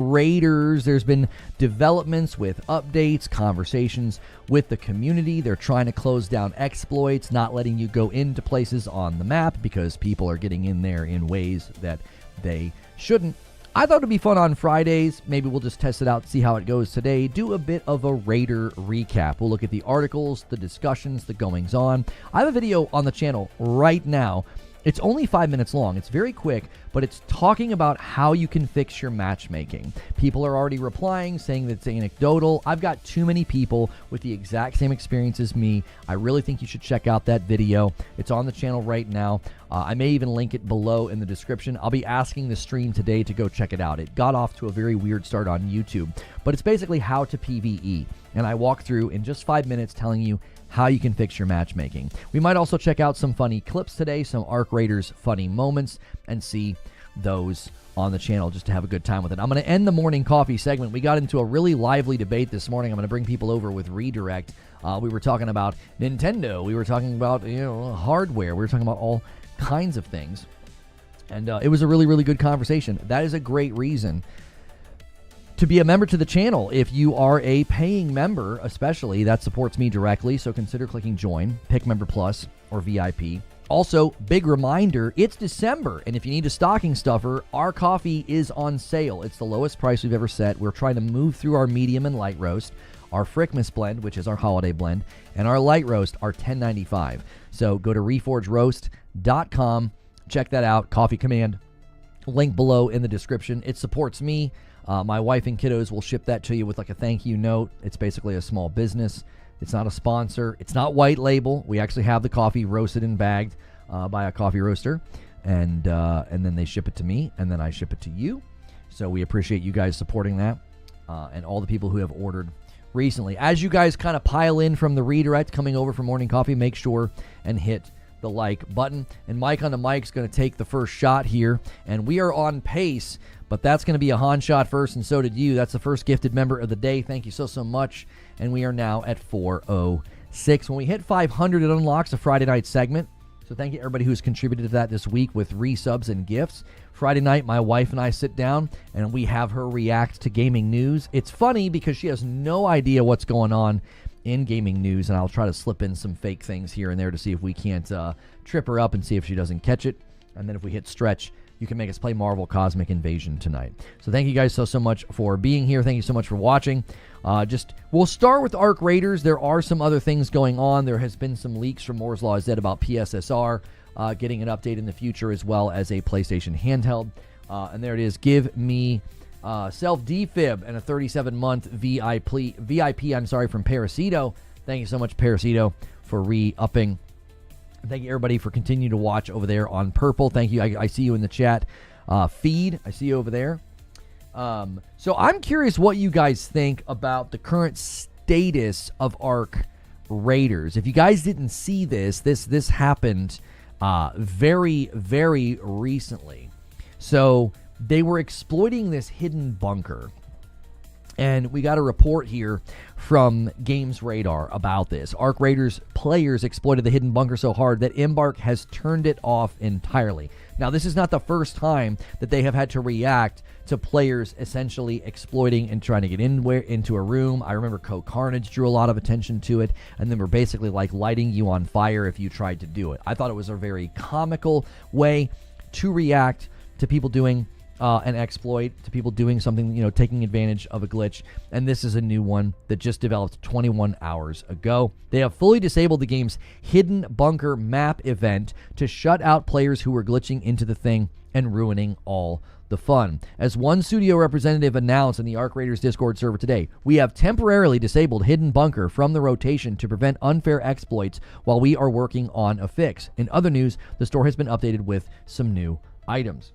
Raiders. There's been developments with updates, conversations with the community. They're trying to close down exploits, not letting you go into places on the map because people are getting in there in ways that they shouldn't. I thought it'd be fun on Fridays. Maybe we'll just test it out, see how it goes today. Do a bit of a Raider recap. We'll look at the articles, the discussions, the goings on. I have a video on the channel right now. It's only 5 minutes long. It's very quick, but it's talking about how you can fix your matchmaking. People are already replying, saying that it's anecdotal. I've got too many people with the exact same experience as me. I really think you should check out that video. It's on the channel right now. I may even link it below in the description. I'll be asking the stream today to go check it out. It got off to a very weird start on YouTube, but it's basically how to PvE. And I walk through in just 5 minutes telling you how you can fix your matchmaking. We might also check out some funny clips today, some Arc Raiders funny moments, and see those on the channel just to have a good time with it. I'm going to end the morning coffee segment. We got into a really lively debate this morning. I'm going to bring people over with Redirect. We were talking about Nintendo. We were talking about hardware. We were talking about all kinds of things. And it was a really, really good conversation. That is a great reason to be a member to the channel. If you are a paying member, especially, that supports me directly, so consider clicking join, pick Member Plus or VIP. Also, big reminder, it's December, and if you need a stocking stuffer, our coffee is on sale. It's the lowest price we've ever set. We're trying to move through our medium and light roast, our Frickmas blend, which is our holiday blend, and our light roast are $10.95. So go to reforgeroast.com, check that out, Coffee Command, link below in the description. It supports me. My wife and kiddos will ship that to you with like a thank you note. It's basically a small business. It's not a sponsor. It's not white label. We actually have the coffee roasted and bagged by a coffee roaster, and then they ship it to me, and then I ship it to you. So we appreciate you guys supporting that, and all the people who have ordered recently. As you guys kind of pile in from the redirect coming over for morning coffee, make sure and hit the like button. And Mike on the mic's going to take the first shot here, and we are on pace. But that's going to be a Han shot first, and so did you. That's the first gifted member of the day. Thank you so much. And we are now at 406. When we hit 500, it unlocks a Friday night segment. So thank you everybody who's contributed to that this week with resubs and gifts. Friday night, my wife and I sit down, and we have her react to gaming news. It's funny because she has no idea what's going on in gaming news, and I'll try to slip in some fake things here and there to see if we can't trip her up and see if she doesn't catch it. And then if we hit stretch, you can make us play Marvel Cosmic Invasion tonight. So thank you guys so much for being here. Thank you so much for watching. We'll start with Arc Raiders. There are some other things going on. There has been some leaks from Moore's Law Z about PSSR getting an update in the future, as well as a PlayStation handheld. And there it is. Give me self-defib and a 37-month VIP from Parasito. Thank you so much, Parasito, for re-upping. Thank you, everybody, for continuing to watch over there on Purple. Thank you. I see you in the chat feed. I see you over there. So I'm curious what you guys think about the current status of Arc Raiders. If you guys didn't see this happened very, very recently. So they were exploiting this hidden bunker. And we got a report here from Games Radar about this. Arc Raiders players exploited the hidden bunker so hard that Embark has turned it off entirely. Now, this is not the first time that they have had to react to players essentially exploiting and trying to get into a room. I remember Co-Carnage drew a lot of attention to it, and then were basically like lighting you on fire if you tried to do it. I thought it was a very comical way to react to people doing an exploit, to people doing something, taking advantage of a glitch. And this is a new one that just developed 21 hours ago. They have fully disabled the game's hidden bunker map event to shut out players who were glitching into the thing and ruining all the fun. As one studio representative announced in the Arc Raiders Discord server today, we have temporarily disabled hidden bunker from the rotation to prevent unfair exploits while we are working on a fix. In other news, the store has been updated with some new items.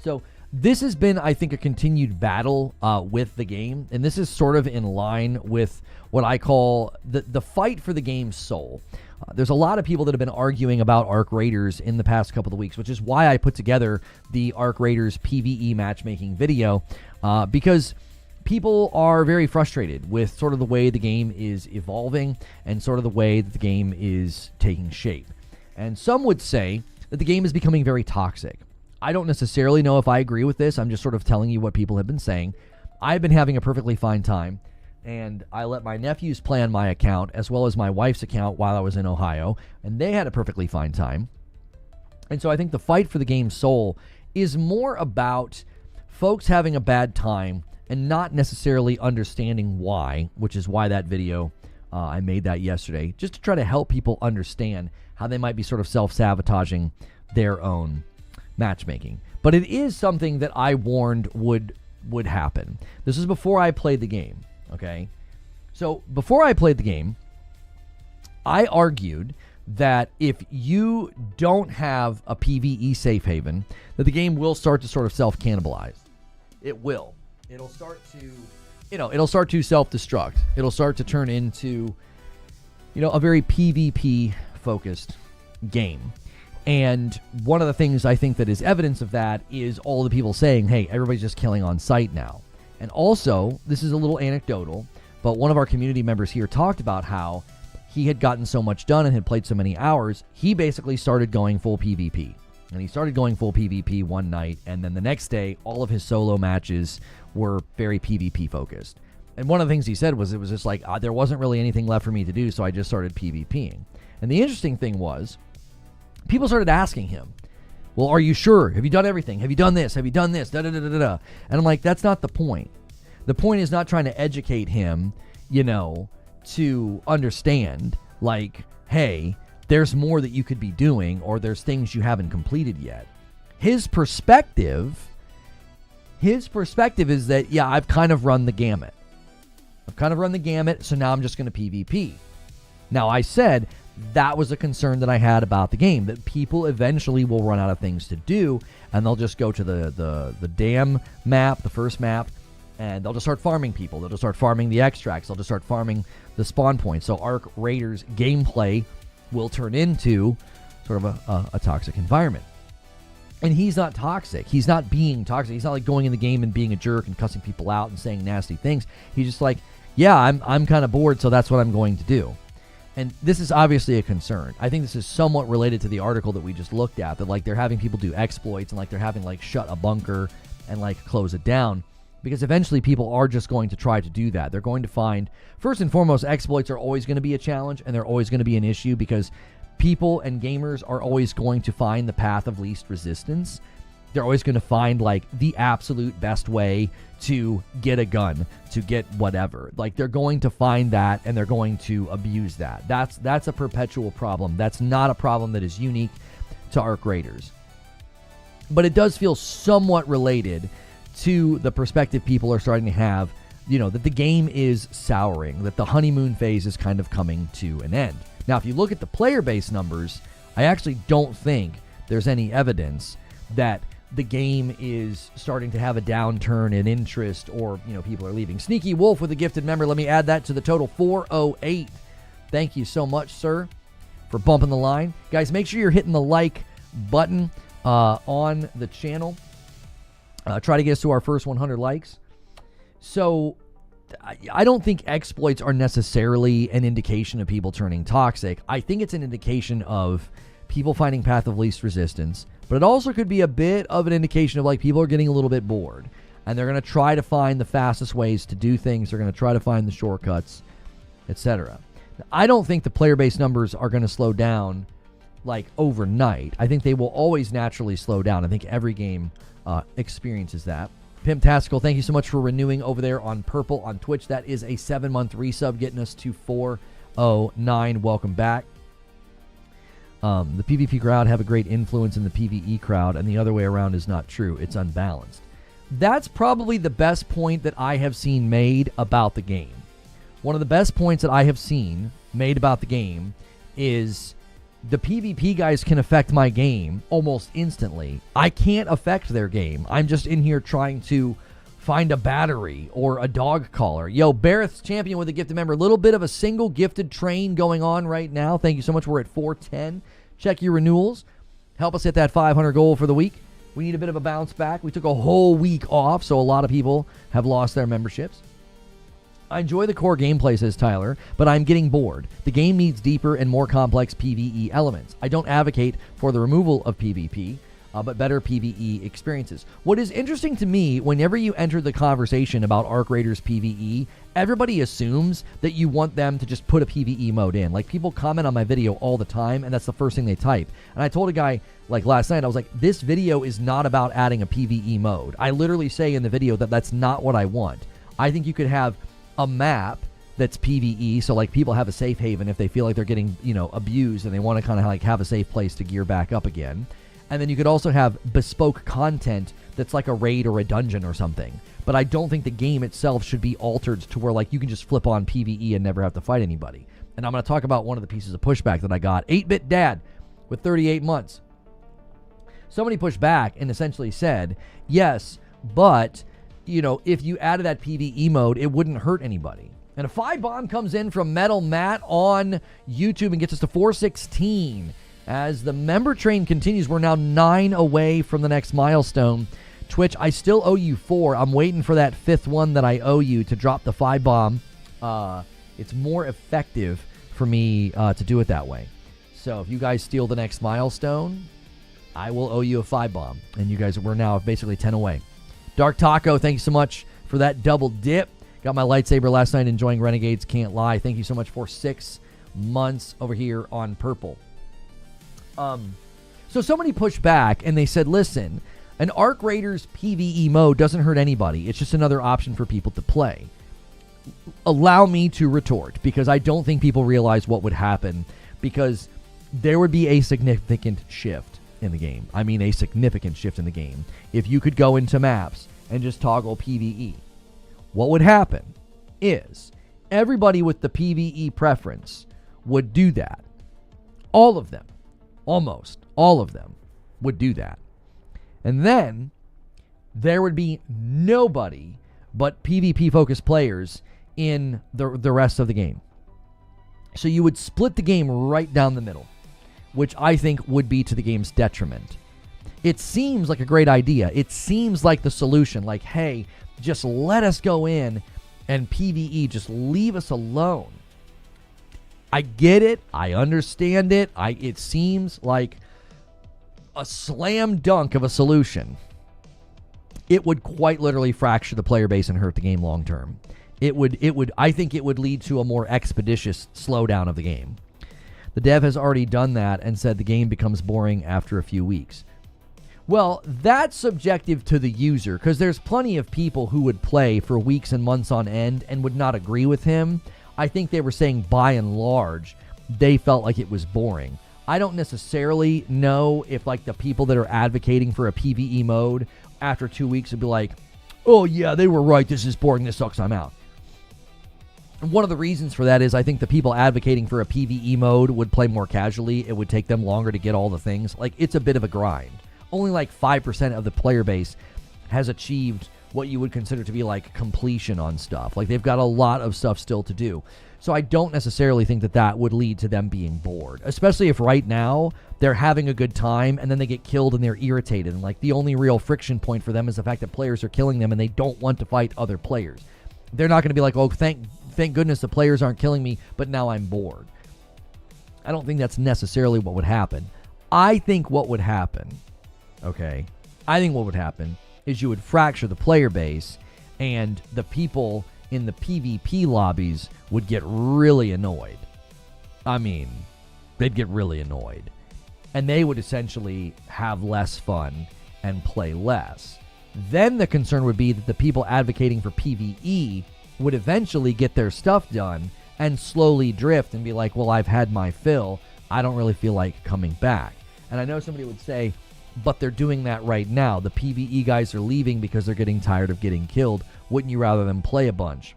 So this has been, I think, a continued battle with the game, and this is sort of in line with what I call the fight for the game's soul. There's a lot of people that have been arguing about Arc Raiders in the past couple of weeks, which is why I put together the Arc Raiders PVE matchmaking video, because people are very frustrated with sort of the way the game is evolving and sort of the way that the game is taking shape. And some would say that the game is becoming very toxic. I don't necessarily know if I agree with this. I'm just sort of telling you what people have been saying. I've been having a perfectly fine time, and I let my nephews play on my account as well as my wife's account while I was in Ohio, and they had a perfectly fine time. And so I think the fight for the game's soul is more about folks having a bad time and not necessarily understanding why, which is why that video, I made that yesterday, just to try to help people understand how they might be sort of self-sabotaging their own matchmaking. But it is something that I warned would happen. This is before I played the game, okay? So before I played the game, I argued that if you don't have a PvE safe haven, that the game will start to sort of self-cannibalize. It will. It'll start to self-destruct. It'll start to turn into, a very PvP-focused game. And one of the things I think that is evidence of that is all the people saying, hey, everybody's just killing on site now. And also, this is a little anecdotal, but one of our community members here talked about how he had gotten so much done and had played so many hours, he basically started going full PvP. And he started going full PvP one night, and then the next day, all of his solo matches were very PvP focused. And one of the things he said was, it was just like, there wasn't really anything left for me to do, so I just started PvPing. And the interesting thing was, people started asking him, well, are you sure? Have you done everything? Have you done this? Have you done this? Da-da-da-da-da. And I'm like, that's not the point. The point is not trying to educate him, to understand, like, hey, there's more that you could be doing, or there's things you haven't completed yet. His perspective is that, yeah, I've kind of run the gamut. So now I'm just going to PvP. Now, I said that was a concern that I had about the game, that people eventually will run out of things to do, and they'll just go to the dam map, the first map, and they'll just start farming people. They'll just start farming the extracts. They'll just start farming the spawn points. So Arc Raiders gameplay will turn into sort of a toxic environment. And he's not toxic. He's not being toxic. He's not like going in the game and being a jerk and cussing people out and saying nasty things. He's just like, yeah, I'm kind of bored, so that's what I'm going to do. And this is obviously a concern. I think this is somewhat related to the article that we just looked at, that like they're having people do exploits and like they're having like shut a bunker and like close it down, because eventually people are just going to try to do that. They're going to find, first and foremost, exploits are always going to be a challenge, and they're always going to be an issue because people and gamers are always going to find the path of least resistance. They're always going to find like the absolute best way to get a gun, to get whatever. Like they're going to find that, and they're going to abuse that. That's a perpetual problem. That's not a problem that is unique to Arc Raiders. But it does feel somewhat related to the perspective people are starting to have, that the game is souring, that the honeymoon phase is kind of coming to an end. Now, if you look at the player base numbers, I actually don't think there's any evidence that the game is starting to have a downturn in interest, or, people are leaving. Sneaky Wolf with a gifted member. Let me add that to the total, 408. Thank you so much, sir, for bumping the line. Guys, make sure you're hitting the like button on the channel. Try to get us to our first 100 likes. So I don't think exploits are necessarily an indication of people turning toxic. I think it's an indication of people finding path of least resistance, but it also could be a bit of an indication of like people are getting a little bit bored, and they're going to try to find the fastest ways to do things. They're going to try to find the shortcuts, etc. I don't think the player base numbers are going to slow down like overnight. I think they will always naturally slow down. I think every game experiences that. Pimp Tastical, thank you so much for renewing over there on Purple on Twitch. That is a 7-month resub, getting us to 409. Welcome back. The PvP crowd have a great influence in the PvE crowd, and the other way around is not true. It's unbalanced. That's probably the best point that I have seen made about the game. One of the best points that I have seen made about the game is the PvP guys can affect my game almost instantly. I can't affect their game. I'm just in here trying to find a battery or a dog collar. Yo, Barrett's champion with a gifted member. A little bit of a single gifted train going on right now. Thank you so much. We're at 410. Check your renewals. Help us hit that 500 goal for the week. We need a bit of a bounce back. We took a whole week off, so a lot of people have lost their memberships. I enjoy the core gameplay, says Tyler, but I'm getting bored. The game needs deeper and more complex PvE elements. I don't advocate for the removal of PvP. but better PvE experiences. What is interesting to me, whenever you enter the conversation about Arc Raiders PvE, everybody assumes that you want them to just put a PvE mode in. Like, people comment on my video all the time, and that's the first thing they type. And I told a guy, like, last night, I was like, this video is not about adding a PvE mode. I literally say in the video that that's not what I want. I think you could have a map that's PvE, so like people have a safe haven if they feel like they're getting, you know, abused and they want to kind of like have a safe place to gear back up again. And then you could also have bespoke content that's like a raid or a dungeon or something. But I don't think the game itself should be altered to where like you can just flip on PvE and never have to fight anybody. And I'm going to talk about one of the pieces of pushback that I got. 8-Bit Dad with 38 months. Somebody pushed back and essentially said, yes, but, you know, if you added that PvE mode, it wouldn't hurt anybody. And a 5-bomb comes in from Metal Matt on YouTube and gets us to 416. As the member train continues, we're now 9 away from the next milestone. Twitch, I still owe you 4. I'm waiting for that 5th one that I owe you to drop the 5-bomb. It's more effective for me to do it that way. So if you guys steal the next milestone, I will owe you a 5-bomb. And you guys, we're now basically 10 away. Dark Taco, thank you so much for that double dip. Got my lightsaber last night, enjoying Renegades, can't lie. Thank you so much for 6 months over here on Purple. So somebody pushed back and they said, listen, an Arc Raiders PvE mode doesn't hurt anybody. It's just another option for people to play. Allow me to retort, because I don't think people realize what would happen, because there would be a significant shift in the game. I mean, a significant shift in the game. If you could go into maps and just toggle PvE. What would happen is everybody with the PvE preference would do that. All of them, almost all of them would do that. And then there would be nobody but PvP-focused players in the rest of the game. So you would split the game right down the middle, which I think would be to the game's detriment. It seems like a great idea. It seems like the solution. Like, hey, just let us go in and PvE, just leave us alone. I get it. I understand it. It seems like a slam dunk of a solution. It would quite literally fracture the player base and hurt the game long term. I think it would lead to a more expeditious slowdown of the game. The dev has already done that and said the game becomes boring after a few weeks. Well, that's subjective to the user, because there's plenty of people who would play for weeks and months on end and would not agree with him. I think they were saying by and large, they felt like it was boring. I don't necessarily know if like the people that are advocating for a PvE mode after 2 weeks would be like, oh yeah, they were right, this is boring, this sucks, I'm out. And one of the reasons for that is I think the people advocating for a PvE mode would play more casually. It would take them longer to get all the things. Like, it's a bit of a grind. Only like 5% of the player base has achieved what you would consider to be like completion on stuff. Like, they've got a lot of stuff still to do. So I don't necessarily think that that would lead to them being bored, especially if right now they're having a good time and then they get killed and they're irritated. And like the only real friction point for them is the fact that players are killing them and they don't want to fight other players. They're not going to be like, oh, thank goodness the players aren't killing me, but now I'm bored. I don't think that's necessarily what would happen. I think what would happen is you would fracture the player base and the people in the PvP lobbies would get really annoyed. I mean, they'd get really annoyed. And they would essentially have less fun and play less. Then the concern would be that the people advocating for PvE would eventually get their stuff done and slowly drift and be like, well, I've had my fill. I don't really feel like coming back. And I know somebody would say, but they're doing that right now. The PvE guys are leaving because they're getting tired of getting killed. Wouldn't you rather them play a bunch?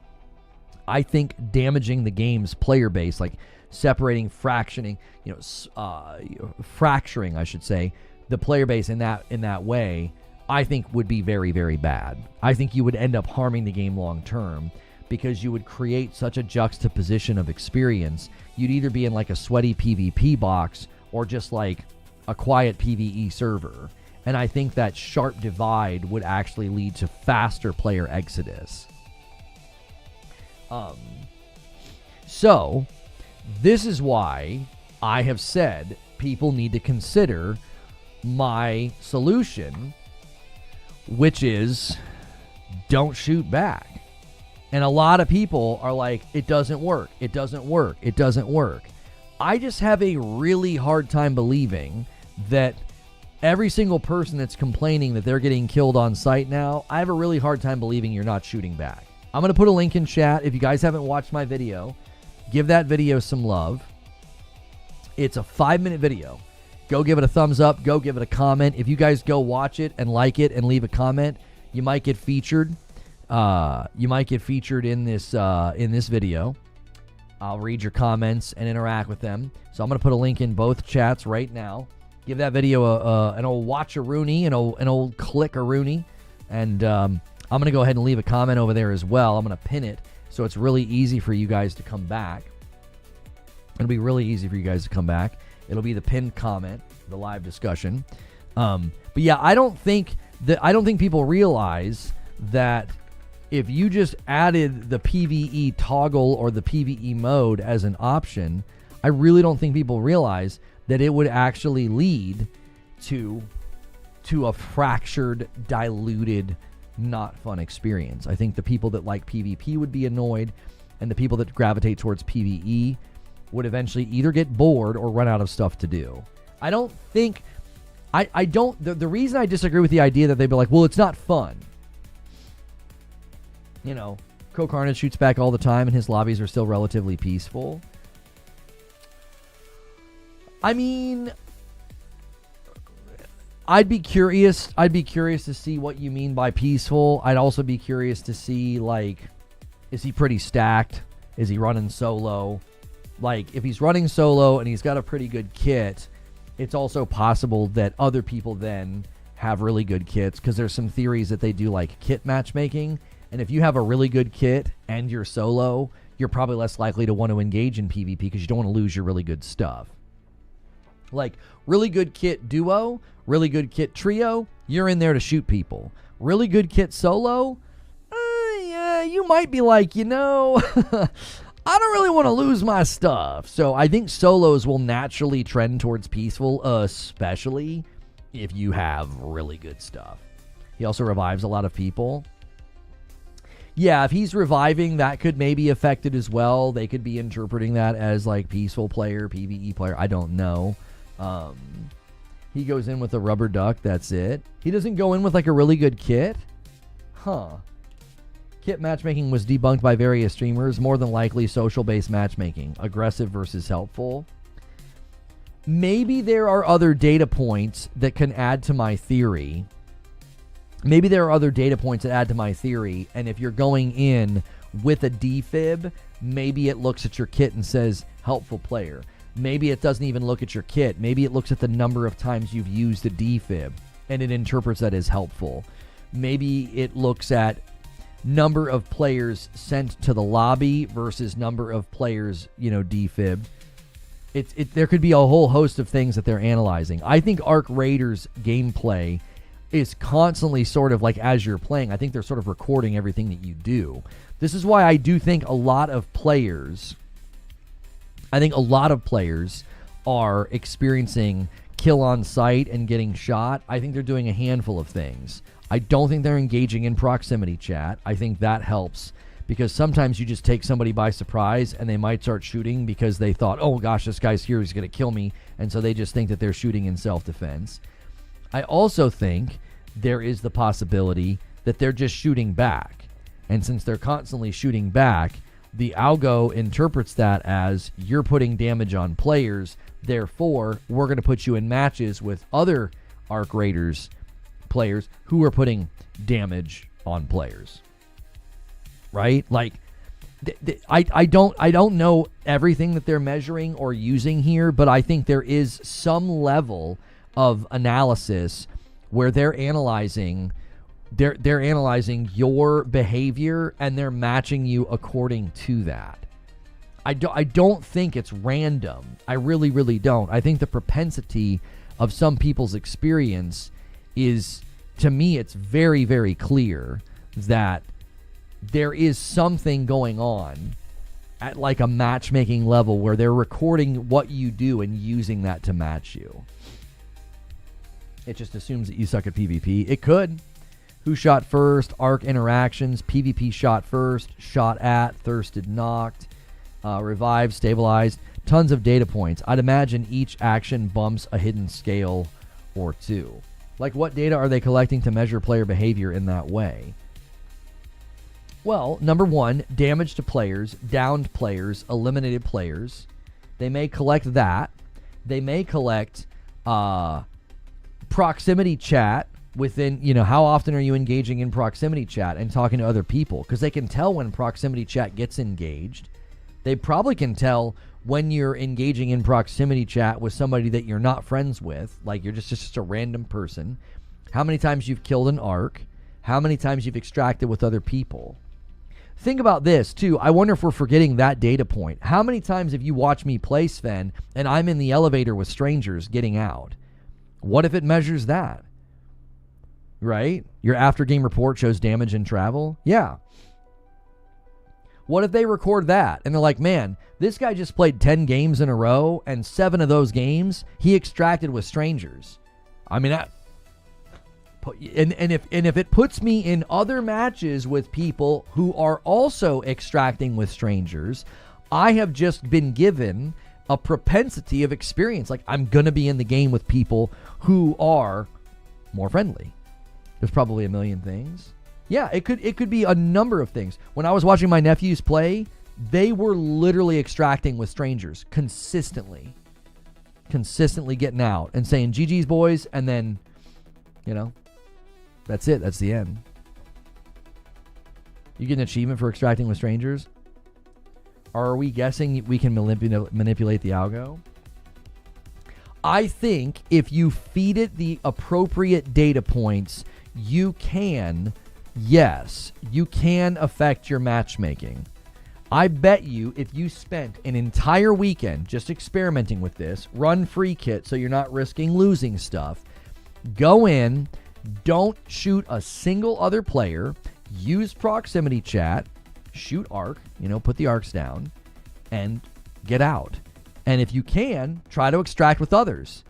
I think damaging the game's player base, like separating, fracturing, I should say, the player base in that way, I think would be very, very bad. I think you would end up harming the game long term because you would create such a juxtaposition of experience. You'd either be in like a sweaty PvP box or just like a quiet PvE server. And I think that sharp divide would actually lead to faster player exodus. So this is why I have said people need to consider my solution, which is don't shoot back. And a lot of people are like, it doesn't work. It doesn't work. It doesn't work. I just have a really hard time believing that every single person that's complaining that they're getting killed on sight now, I have a really hard time believing you're not shooting back. I'm going to put a link in chat. If you guys haven't watched my video, give that video some love. It's a 5-minute video. Go give it a thumbs up. Go give it a comment. If you guys go watch it and like it and leave a comment, you might get featured. You might get featured in this video. I'll read your comments and interact with them. So I'm going to put a link in both chats right now. Give that video an old watch-a-rooney, an old click-a-rooney. And I'm going to go ahead and leave a comment over there as well. I'm going to pin it so it's really easy for you guys to come back. It'll be really easy for you guys to come back. It'll be the pinned comment, the live discussion. But yeah, I don't think people realize that if you just added the PvE toggle or the PvE mode as an option, I really don't think people realize that it would actually lead to a fractured, diluted, not fun experience. I think the people that like PvP would be annoyed, and the people that gravitate towards PvE would eventually either get bored or run out of stuff to do. I don't think... The reason I disagree with the idea that they'd be like, well, it's not fun. You know, Crow Carnage shoots back all the time and his lobbies are still relatively peaceful. I mean, I'd be curious to see what you mean by peaceful. I'd also be curious to see, like, is he pretty stacked? Is he running solo? Like, if he's running solo and he's got a pretty good kit, it's also possible that other people then have really good kits, because there's some theories that they do like kit matchmaking. And if you have a really good kit and you're solo, you're probably less likely to want to engage in PvP because you don't want to lose your really good stuff. Like, really good kit duo, really good kit trio, you're in there to shoot people. Really good kit solo, yeah, you might be like, you know, I don't really want to lose my stuff. So I think solos will naturally trend towards peaceful, especially if you have really good stuff. He also revives a lot of people. Yeah, if he's reviving, that could maybe affect it as well. They could be interpreting that as like peaceful player, PvE player. I don't know. He goes in with a rubber duck. That's it. He doesn't go in with like a really good kit? Huh. Kit matchmaking was debunked by various streamers. More than likely social-based matchmaking. Aggressive versus helpful. Maybe there are other data points that can add to my theory. And if you're going in with a defib, maybe it looks at your kit and says helpful player. Maybe it doesn't even look at your kit. Maybe it looks at the number of times you've used a defib and it interprets that as helpful. Maybe it looks at number of players sent to the lobby versus number of players, defib. There could be a whole host of things that they're analyzing. I think Arc Raiders gameplay is constantly sort of like, as you're playing, I think they're sort of recording everything that you do. This is why I do think a lot of players are experiencing kill on sight and getting shot. I think they're doing a handful of things. I don't think they're engaging in proximity chat. I think that helps, because sometimes you just take somebody by surprise and they might start shooting because they thought, oh gosh, this guy's here, he's going to kill me. And so they just think that they're shooting in self-defense. I also think there is the possibility that they're just shooting back. And since they're constantly shooting back, the algo interprets that as you're putting damage on players. Therefore, we're going to put you in matches with other Arc Raiders players who are putting damage on players. Right? Like, I don't know everything that they're measuring or using here, but I think there is some level of analysis where they're analyzing your behavior and they're matching you according to that. I don't think it's random. I really, really don't. I think the propensity of some people's experience is, to me, it's very, very clear that there is something going on at like a matchmaking level where they're recording what you do and using that to match you. It just assumes that you suck at PvP. It could. Who shot first? Arc interactions. PvP shot first. Shot at. Thirsted, knocked. Revived, stabilized. Tons of data points. I'd imagine each action bumps a hidden scale or two. Like, what data are they collecting to measure player behavior in that way? Well, number one, damage to players, downed players, eliminated players. They may collect that. They may collect proximity chat within, how often are you engaging in proximity chat and talking to other people? Because they can tell when proximity chat gets engaged. They probably can tell when you're engaging in proximity chat with somebody that you're not friends with, like you're just a random person. How many times you've killed an arc. How many times you've extracted with other people. Think about this, too. I wonder if we're forgetting that data point. How many times have you watched me play, Sven, and I'm in the elevator with strangers getting out? What if it measures that? Right? Your after-game report shows damage and travel? Yeah. What if they record that, and they're like, man, this guy just played 10 games in a row, and 7 of those games, he extracted with strangers. I mean, if it puts me in other matches with people who are also extracting with strangers, I have just been given a propensity of experience. Like, I'm going to be in the game with people who are more friendly. There's probably a million things. Yeah, it could be a number of things. When I was watching my nephews play, they were literally extracting with strangers consistently getting out and saying GG's boys, and then, that's it. That's the end. You get an achievement for extracting with strangers? Are we guessing we can manipulate the algo? I think if you feed it the appropriate data points, you can affect your matchmaking. I bet you if you spent an entire weekend just experimenting with this, run free kit so you're not risking losing stuff, go in, don't shoot a single other player, use proximity chat, shoot arc, put the arcs down, and get out. And if you can, try to extract with others.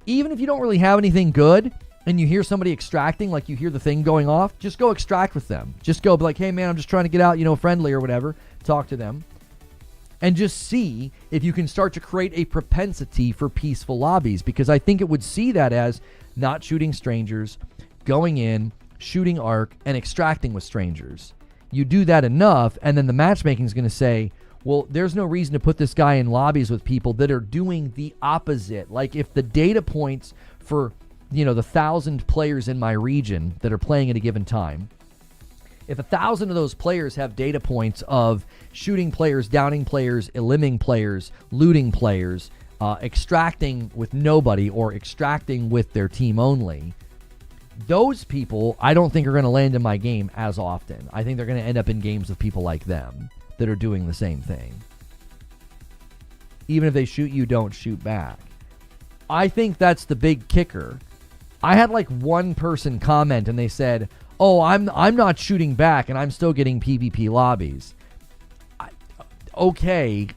Even if you don't really have anything good, and you hear somebody extracting, like you hear the thing going off, just go extract with them. Just go be like, hey man, I'm just trying to get out, friendly or whatever. Talk to them. And just see if you can start to create a propensity for peaceful lobbies, because I think it would see that as not shooting strangers, going in, shooting arc, and extracting with strangers. You do that enough, and then the matchmaking is going to say, well, there's no reason to put this guy in lobbies with people that are doing the opposite. Like if the data points for, the 1,000 players in my region that are playing at a given time, if 1,000 of those players have data points of shooting players, downing players, eliminating players, looting players, extracting with nobody or extracting with their team only, those people I don't think are going to land in my game as often. I think they're going to end up in games with people like them that are doing the same thing. Even if they shoot you, don't shoot back. I think that's the big kicker. I had like one person comment and they said, oh, I'm not shooting back and I'm still getting PvP lobbies. Okay,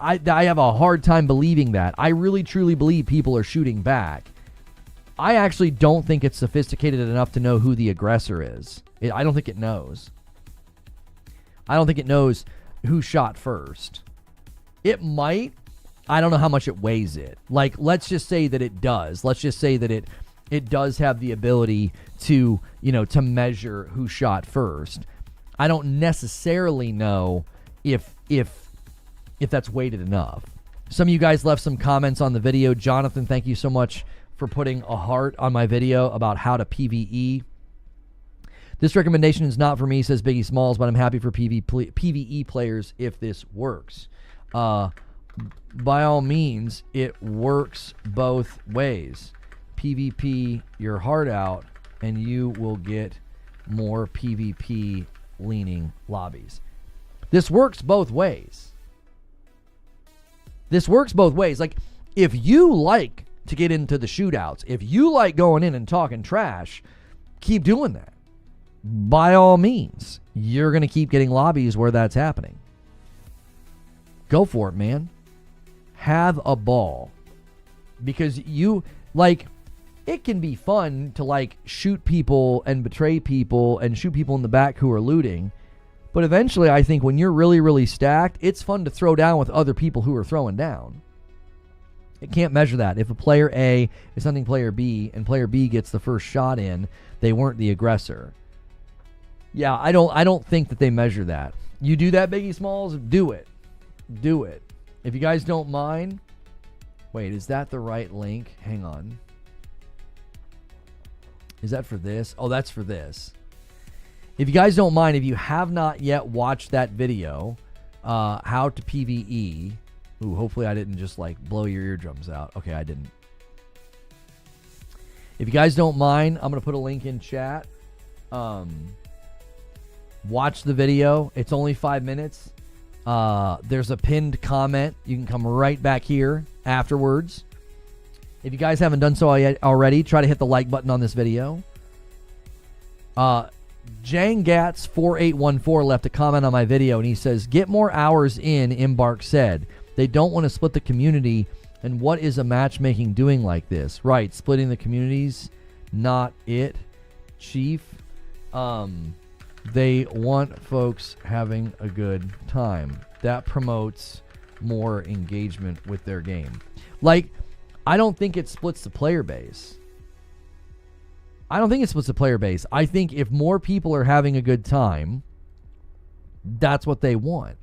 I have a hard time believing that. I really truly believe people are shooting back. I actually don't think it's sophisticated enough to know who the aggressor is. I don't think it knows. I don't think it knows who shot first. It might. I don't know how much it weighs it. Like, let's just say that it does. Let's just say that it does have the ability to, to measure who shot first. I don't necessarily know if that's weighted enough. Some of you guys left some comments on the video. Jonathan, thank you so much for putting a heart on my video about how to PvE. This recommendation is not for me, says Biggie Smalls, but I'm happy for PvE players if this works. By all means, it works both ways. PvP your heart out, and you will get more PvP leaning lobbies. This works both ways. This works both ways. Like, if you like to get into the shootouts, if you like going in and talking trash, keep doing that. By all means, you're going to keep getting lobbies where that's happening. Go for it, man. Have a ball. Because you, like, it can be fun to like shoot people and betray people and shoot people in the back who are looting. But eventually, I think when you're really, really stacked, it's fun to throw down with other people who are throwing down. It can't measure that. If a player A is hunting player B and player B gets the first shot in, they weren't the aggressor. Yeah, I don't think that they measure that. You do that, Biggie Smalls? Do it. Do it. If you guys don't mind. Wait, is that the right link? Hang on. Is that for this? Oh, that's for this. If you guys don't mind, if you have not yet watched that video, how to PvE. Ooh, hopefully I didn't just like blow your eardrums out. Okay, I didn't. If you guys don't mind, I'm going to put a link in chat. Watch the video. It's only 5 minutes. There's a pinned comment. You can come right back here afterwards. If you guys haven't done so yet already, try to hit the like button on this video. Jangats4814 left a comment on my video, and he says, get more hours in, Embark said. They don't want to split the community, and what is a matchmaking doing like this? Right, splitting the communities, not it, Chief. They want folks having a good time. That promotes more engagement with their game. Like, I don't think it splits the player base. I don't think it splits the player base. I think if more people are having a good time, that's what they want.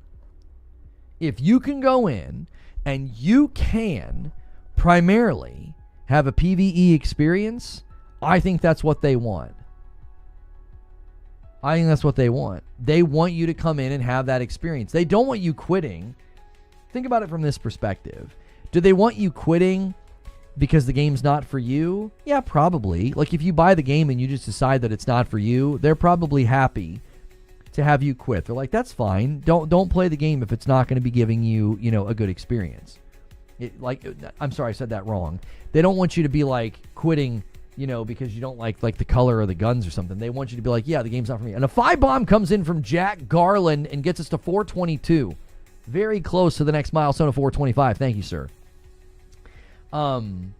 If you can go in and you can primarily have a PvE experience, I think that's what they want. I think that's what they want. They want you to come in and have that experience. They don't want you quitting. Think about it from this perspective. Do they want you quitting because the game's not for you? Yeah, probably. Like if you buy the game and you just decide that it's not for you, they're probably happy to have you quit. They're like, that's fine. Don't play the game if it's not going to be giving you, a good experience. I'm sorry, I said that wrong. They don't want you to be like quitting, because you don't like the color of the guns or something. They want you to be like, yeah, the game's not for me. And a 5-bomb comes in from Jack Garland and gets us to 422. Very close to the next milestone of 425. Thank you, sir. I'm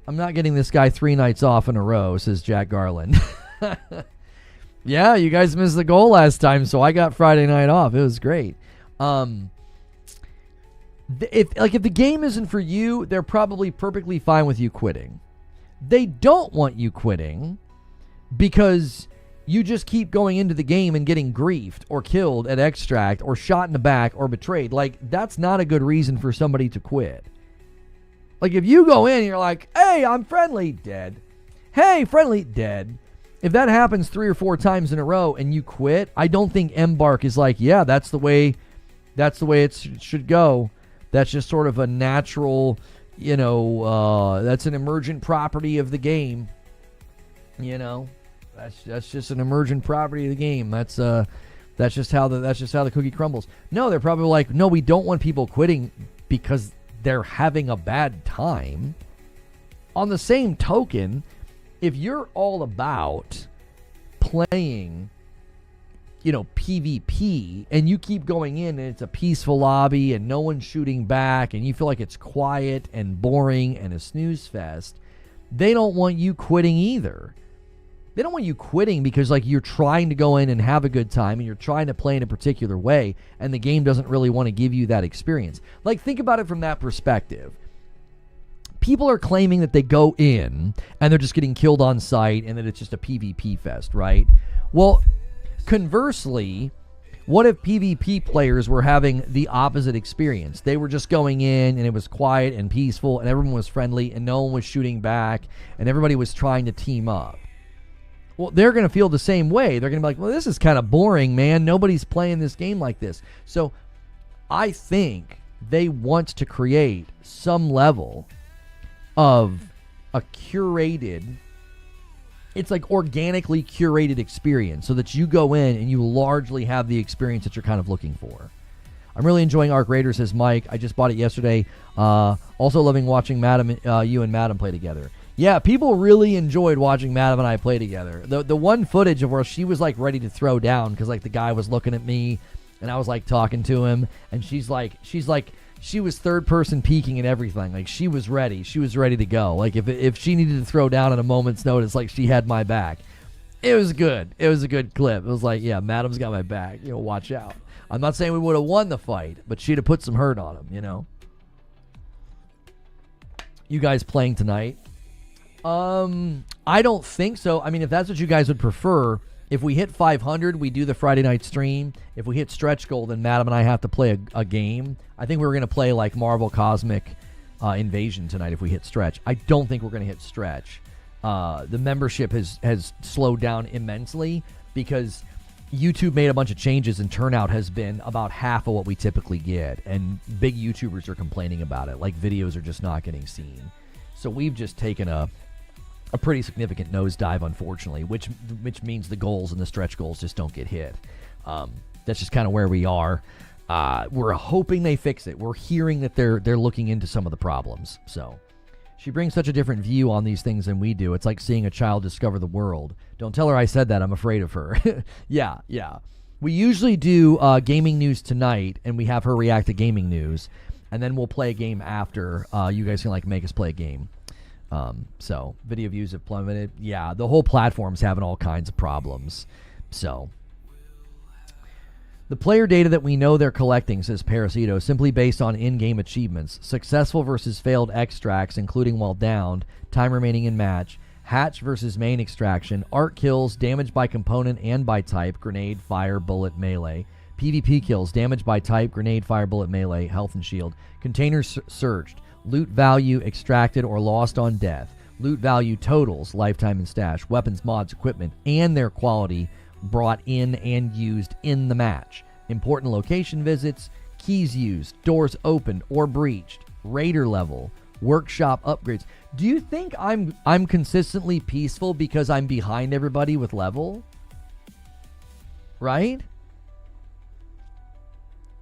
not getting this guy 3 nights off in a row, says Jack Garland. Yeah, you guys missed the goal last time, so I got Friday night off. It was great. If the game isn't for you, they're probably perfectly fine with you quitting. They don't want you quitting because you just keep going into the game and getting griefed or killed at extract or shot in the back or betrayed. Like, that's not a good reason for somebody to quit. Like, if you go in and you're like, hey, I'm friendly, dead. Hey, friendly, dead. If that happens 3 or 4 times in a row and you quit, I don't think Embark is like, yeah, that's the way it should go. That's just sort of a natural, that's an emergent property of the game. That's just an emergent property of the game. That's just how the cookie crumbles. No, they're probably like, no, we don't want people quitting because they're having a bad time. On the same token, if you're all about playing, PvP, and you keep going in and it's a peaceful lobby and no one's shooting back and you feel like it's quiet and boring and a snooze fest, they don't want you quitting either. They don't want you quitting because you're trying to go in and have a good time and you're trying to play in a particular way and the game doesn't really want to give you that experience. Think about it from that perspective. People are claiming that they go in and they're just getting killed on sight and that it's just a PvP fest, right? Well, conversely, what if PvP players were having the opposite experience? They were just going in and it was quiet and peaceful and everyone was friendly and no one was shooting back and everybody was trying to team up. Well, they're going to feel the same way. They're going to be like, well, this is kind of boring, man. Nobody's playing this game like this. So I think they want to create some level of a curated, it's like organically curated experience so that you go in and you largely have the experience that you're kind of looking for. I'm really enjoying Arc Raiders, says Mike. I just bought it yesterday. Also loving watching you and Madam play together. Yeah, people really enjoyed watching Madam and I play together. The one footage of where she was ready to throw down because the guy was looking at me and I was talking to him and she's like she was third person peeking and everything. Like, she was ready. She was ready to go. Like, if she needed to throw down at a moment's notice, like, she had my back. It was good. It was a good clip. It was like, yeah, Madam's got my back. You know, watch out. I'm not saying we would have won the fight, but she'd have put some hurt on him, you know? You guys playing tonight? I don't think so. I mean, if that's what you guys would prefer, if we hit 500, we do the Friday night stream. If we hit stretch goal, then Madam and I have to play a game. I think we were going to play like Marvel Cosmic Invasion tonight if we hit stretch. I don't think we're going to hit stretch. The membership has slowed down immensely because YouTube made a bunch of changes and turnout has been about half of what we typically get. And big YouTubers are complaining about it. Like, videos are just not getting seen. So we've just taken a pretty significant nosedive, unfortunately, which means the goals and the stretch goals just don't get hit. That's just kind of where we are. We're hoping they fix it. We're hearing that they're looking into some of the problems. So she brings such a different view on these things than we do. It's like seeing a child discover the world. Don't tell her I said that. I'm afraid of her. Yeah. We usually do gaming news tonight, and we have her react to gaming news, and then we'll play a game after. You guys can like make us play a game. So video views have plummeted. Yeah, the whole platform's having all kinds of problems. So the player data that we know they're collecting, says Parasito, simply based on in-game achievements. Successful versus failed extracts, including while downed, time remaining in match, hatch versus main extraction, arc kills, damage by component and by type, grenade, fire, bullet, melee, PvP kills, damage by type, grenade, fire, bullet, melee, health and shield, containers searched, loot value extracted or lost on death, loot value totals, lifetime and stash, weapons, mods, equipment, and their quality brought in and used in the match, important location visits, keys used, doors opened or breached, raider level, workshop upgrades. Do you think I'm consistently peaceful because I'm behind everybody with level? Right?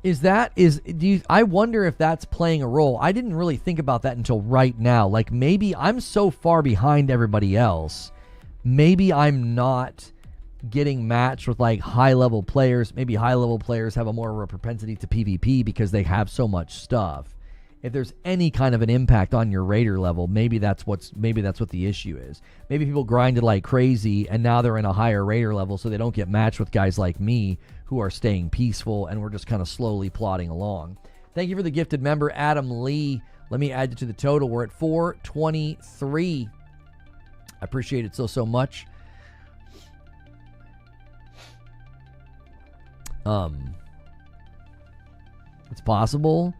I wonder if that's playing a role. I didn't really think about that until right now. Like, maybe I'm so far behind everybody else. Maybe I'm not getting matched with like high level players. Maybe high level players have a more of a propensity to PvP because they have so much stuff. If there's any kind of an impact on your raider level, maybe that's what the issue is. Maybe people grinded like crazy and now they're in a higher raider level, so they don't get matched with guys like me who are staying peaceful, and we're just kind of slowly plodding along. Thank you for the gifted member, Adam Lee. Let me add you to the total. We're at 423. I appreciate it so much. It's possible.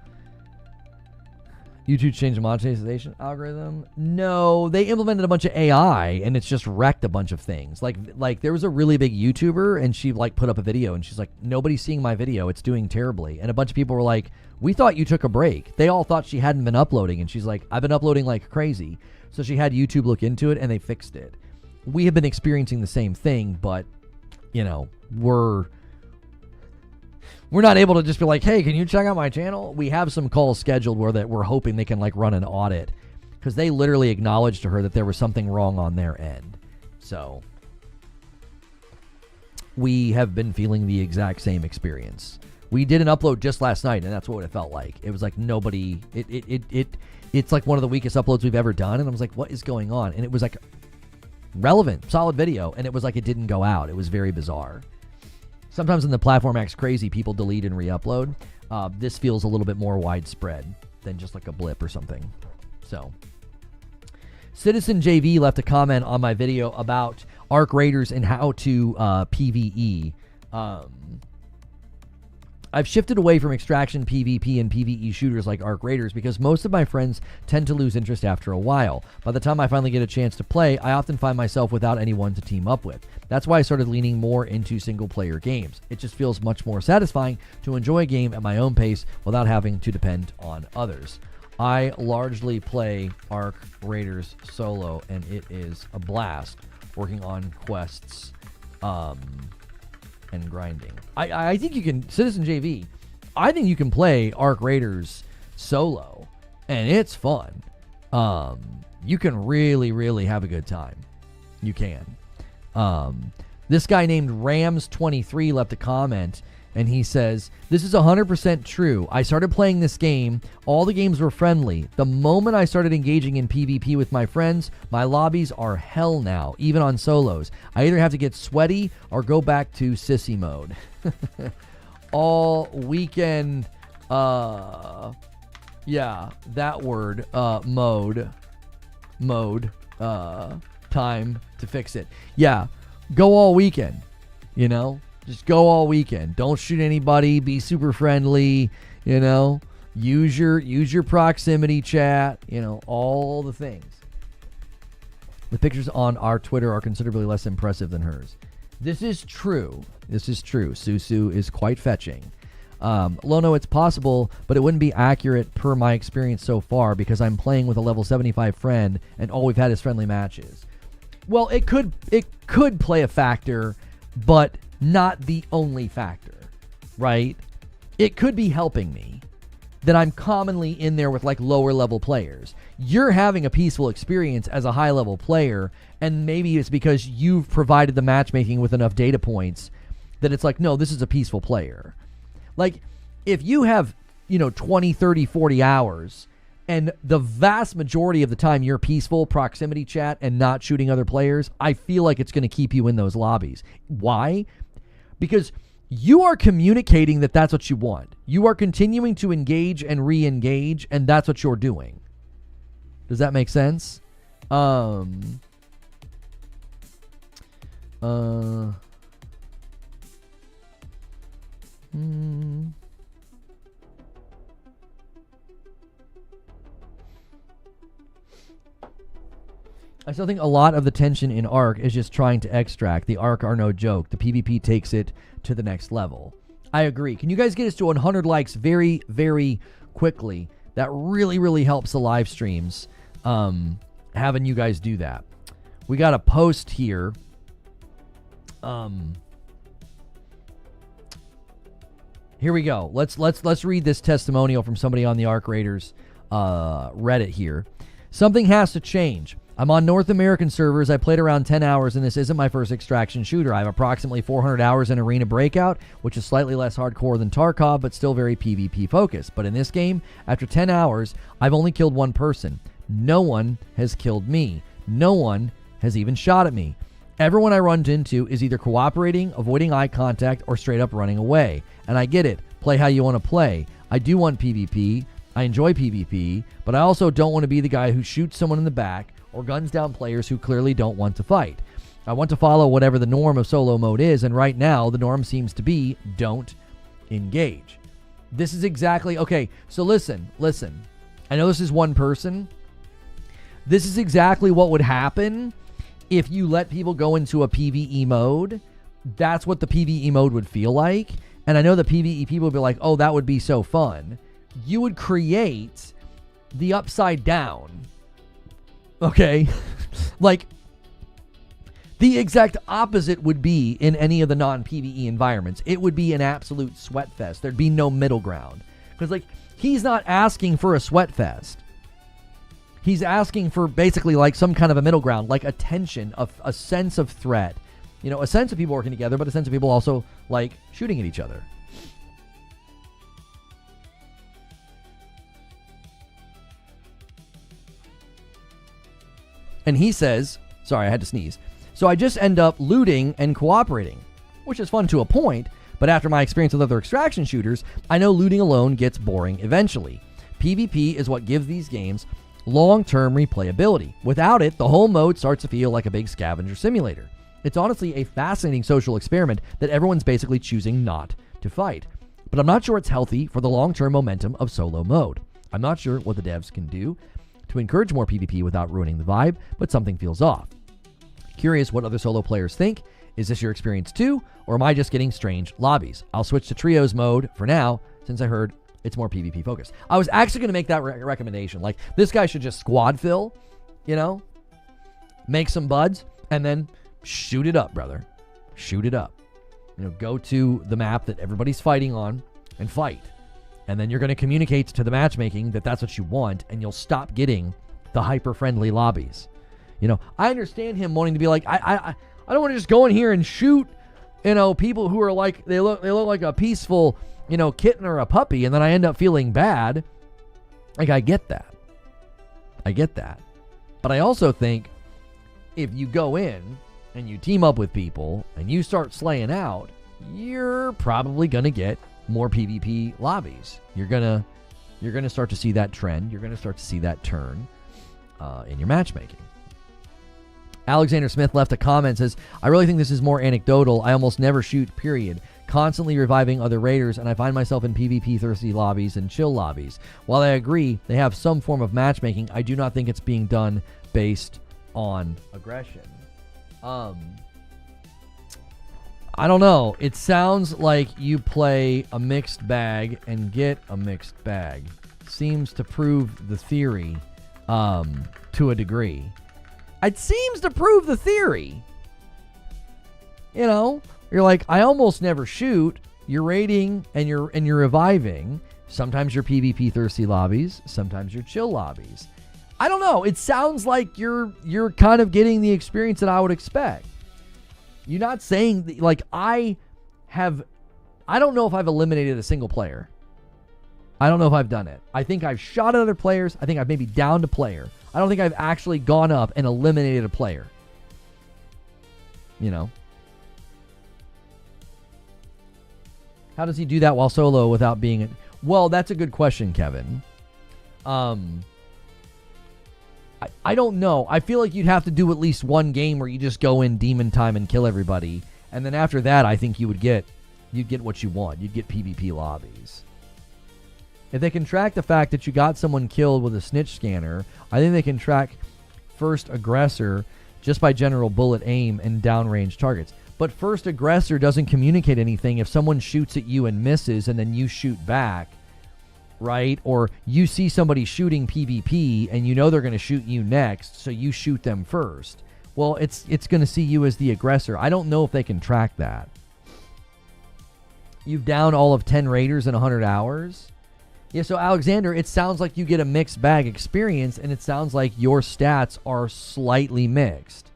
YouTube changed the monetization algorithm. No, they implemented a bunch of AI and it's just wrecked a bunch of things. Like there was a really big YouTuber and she like put up a video and she's like, nobody's seeing my video. It's doing terribly. And a bunch of people were like, we thought you took a break. They all thought she hadn't been uploading. And she's like, I've been uploading like crazy. So she had YouTube look into it and they fixed it. We have been experiencing the same thing, but you know, we're not able to just be like, hey, can you check out my channel? We have some calls scheduled where that we're hoping they can like run an audit, because they literally acknowledged to her that there was something wrong on their end. So we have been feeling the exact same experience. We did an upload just last night, and that's what it felt like. It was like nobody. It's like one of the weakest uploads we've ever done, and I was like, what is going on? And it was like relevant, solid video, and it was like it didn't go out. It was very bizarre. Sometimes when the platform acts crazy, people delete and re-upload. This feels a little bit more widespread than just like a blip or something. So, Citizen JV left a comment on my video about Arc Raiders and how to PvE. I've shifted away from extraction, PvP, and PvE shooters like Arc Raiders because most of my friends tend to lose interest after a while. By the time I finally get a chance to play, I often find myself without anyone to team up with. That's why I started leaning more into single-player games. It just feels much more satisfying to enjoy a game at my own pace without having to depend on others. I largely play Arc Raiders solo, and it is a blast working on quests and grinding. I think you can, Citizen JV, I think you can play Arc Raiders solo, and it's fun. You can really, really have a good time. You can. This guy named Rams23 left a comment. And he says, this is 100% true. I started playing this game. All the games were friendly. The moment I started engaging in PvP with my friends, my lobbies are hell now, even on solos. I either have to get sweaty or go back to sissy mode. All weekend, yeah, that word, mode, time to fix it. Yeah, go all weekend, you know? Just go all weekend. Don't shoot anybody. Be super friendly. You know, use your proximity chat. You know, all the things. The pictures on our Twitter are considerably less impressive than hers. This is true. This is true. Susu is quite fetching. Lono, it's possible, but it wouldn't be accurate per my experience so far because I'm playing with a level 75 friend and all we've had is friendly matches. Well, it could play a factor, but not the only factor, right? It could be helping me that I'm commonly in there with like lower level players. You're having a peaceful experience as a high level player, and maybe it's because you've provided the matchmaking with enough data points that it's like, no, this is a peaceful player. Like, if you have, 20, 30, 40 hours, and the vast majority of the time you're peaceful, proximity chat, and not shooting other players, I feel like it's going to keep you in those lobbies. Why? Because you are communicating that that's what you want. You are continuing to engage and re-engage, and that's what you're doing. Does that make sense? I still think a lot of the tension in Arc is just trying to extract. The Arc are no joke. The PvP takes it to the next level. I agree. Can you guys get us to 100 likes very, very quickly? That really, really helps the live streams, having you guys do that. We got a post here. Here we go. Let's read this testimonial from somebody on the Arc Raiders Reddit here. Something has to change. I'm on North American servers. I played around 10 hours, and this isn't my first extraction shooter. I have approximately 400 hours in Arena Breakout, which is slightly less hardcore than Tarkov, but still very PvP focused. But in this game, after 10 hours, I've only killed one person. No one has killed me. No one has even shot at me. Everyone I run into is either cooperating, avoiding eye contact, or straight up running away. And I get it. Play how you want to play. I do want PvP. I enjoy PvP, but I also don't want to be the guy who shoots someone in the back or guns down players who clearly don't want to fight. I want to follow whatever the norm of solo mode is, and right now the norm seems to be don't engage. This is exactly, okay, so listen. I know this is one person. This is exactly what would happen if you let people go into a PvE mode. That's what the PvE mode would feel like. And I know the PvE people would be like, oh, that would be so fun. You would create the upside down. Okay? Like, the exact opposite would be in any of the non-PvE environments. It would be an absolute sweat fest. There'd be no middle ground. Because, like, he's not asking for a sweat fest. He's asking for basically like some kind of a middle ground, like a tension, a sense of threat. A sense of people working together, but a sense of people also like shooting at each other. And he says, sorry, I had to sneeze. So I just end up looting and cooperating, which is fun to a point, but after my experience with other extraction shooters, I know looting alone gets boring eventually. PvP is what gives these games long-term replayability. Without it, the whole mode starts to feel like a big scavenger simulator. It's honestly a fascinating social experiment that everyone's basically choosing not to fight. But I'm not sure it's healthy for the long-term momentum of solo mode. I'm not sure what the devs can do to encourage more PvP without ruining the vibe, but something feels off. Curious what other solo players think. Is this your experience too, or am I just getting strange lobbies? I'll switch to trios mode for now, since I heard it's more PvP focused. I was actually going to make that recommendation. Like, this guy should just squad fill, make some buds, and then shoot it up, brother. Shoot it up. Go to the map that everybody's fighting on and fight. And then you're going to communicate to the matchmaking that that's what you want, and you'll stop getting the hyper-friendly lobbies. I understand him wanting to be like, I don't want to just go in here and shoot people who are like, they look like a peaceful, kitten or a puppy, and then I end up feeling bad. Like, I get that. But I also think if you go in and you team up with people and you start slaying out, you're probably going to get more PvP lobbies. You're going to start to see that trend. You're going to start to see that turn in your matchmaking. Alexander Smith left a comment, says, I really think this is more anecdotal. I almost never shoot, period. Constantly reviving other raiders, and I find myself in PvP thirsty lobbies and chill lobbies. While I agree they have some form of matchmaking, I do not think it's being done based on aggression. I don't know. It sounds like you play a mixed bag and get a mixed bag. Seems to prove the theory to a degree. It seems to prove the theory. You're like, I almost never shoot. You're raiding and you're reviving. Sometimes you're PvP thirsty lobbies. Sometimes you're chill lobbies. I don't know. It sounds like you're kind of getting the experience that I would expect. You're not saying like I don't know if I've eliminated a single player. I don't know if I've done it. I think I've shot at other players. I think I've maybe downed a player. I don't think I've actually gone up and eliminated a player. How does he do that while solo without being... Well, that's a good question, Kevin. I don't know. I feel like you'd have to do at least one game where you just go in demon time and kill everybody. And then after that, I think you'd get what you want. You'd get PvP lobbies. If they can track the fact that you got someone killed with a snitch scanner, I think they can track first aggressor just by general bullet aim and downrange targets. But first aggressor doesn't communicate anything. If someone shoots at you and misses and then you shoot back, right? Or you see somebody shooting PvP and they're going to shoot you next, so you shoot them first. Well, it's going to see you as the aggressor. I don't know if they can track that. You've downed all of 10 raiders in 100 hours? Yeah, so Alexander, it sounds like you get a mixed bag experience, and it sounds like your stats are slightly mixed.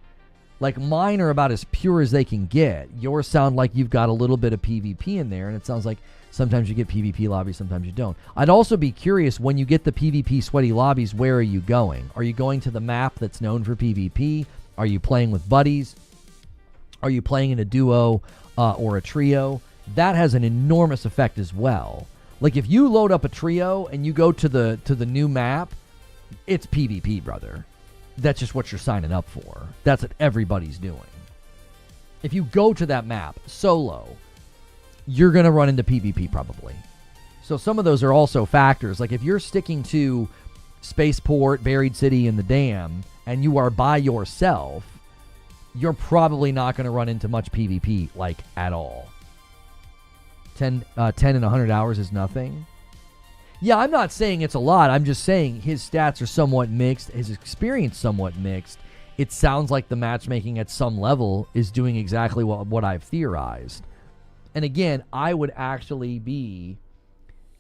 Like mine are about as pure as they can get. Yours sound like you've got a little bit of PvP in there, and it sounds like sometimes you get PvP lobbies, sometimes you don't. I'd also be curious, when you get the PvP sweaty lobbies, where are you going? Are you going to the map that's known for PvP? Are you playing with buddies? Are you playing in a duo or a trio? That has an enormous effect as well. Like if you load up a trio and you go to the new map, it's PvP, brother. That's just what you're signing up for. That's what everybody's doing. If you go to that map solo, you're going to run into PvP probably. So some of those are also factors. Like if you're sticking to Spaceport, Buried City, and the Dam, and you are by yourself, you're probably not going to run into much PvP, like at all. 10 in 100 hours is nothing. Yeah, I'm not saying it's a lot. I'm just saying his stats are somewhat mixed. His experience somewhat mixed. It sounds like the matchmaking at some level is doing exactly what I've theorized. And again, I would actually be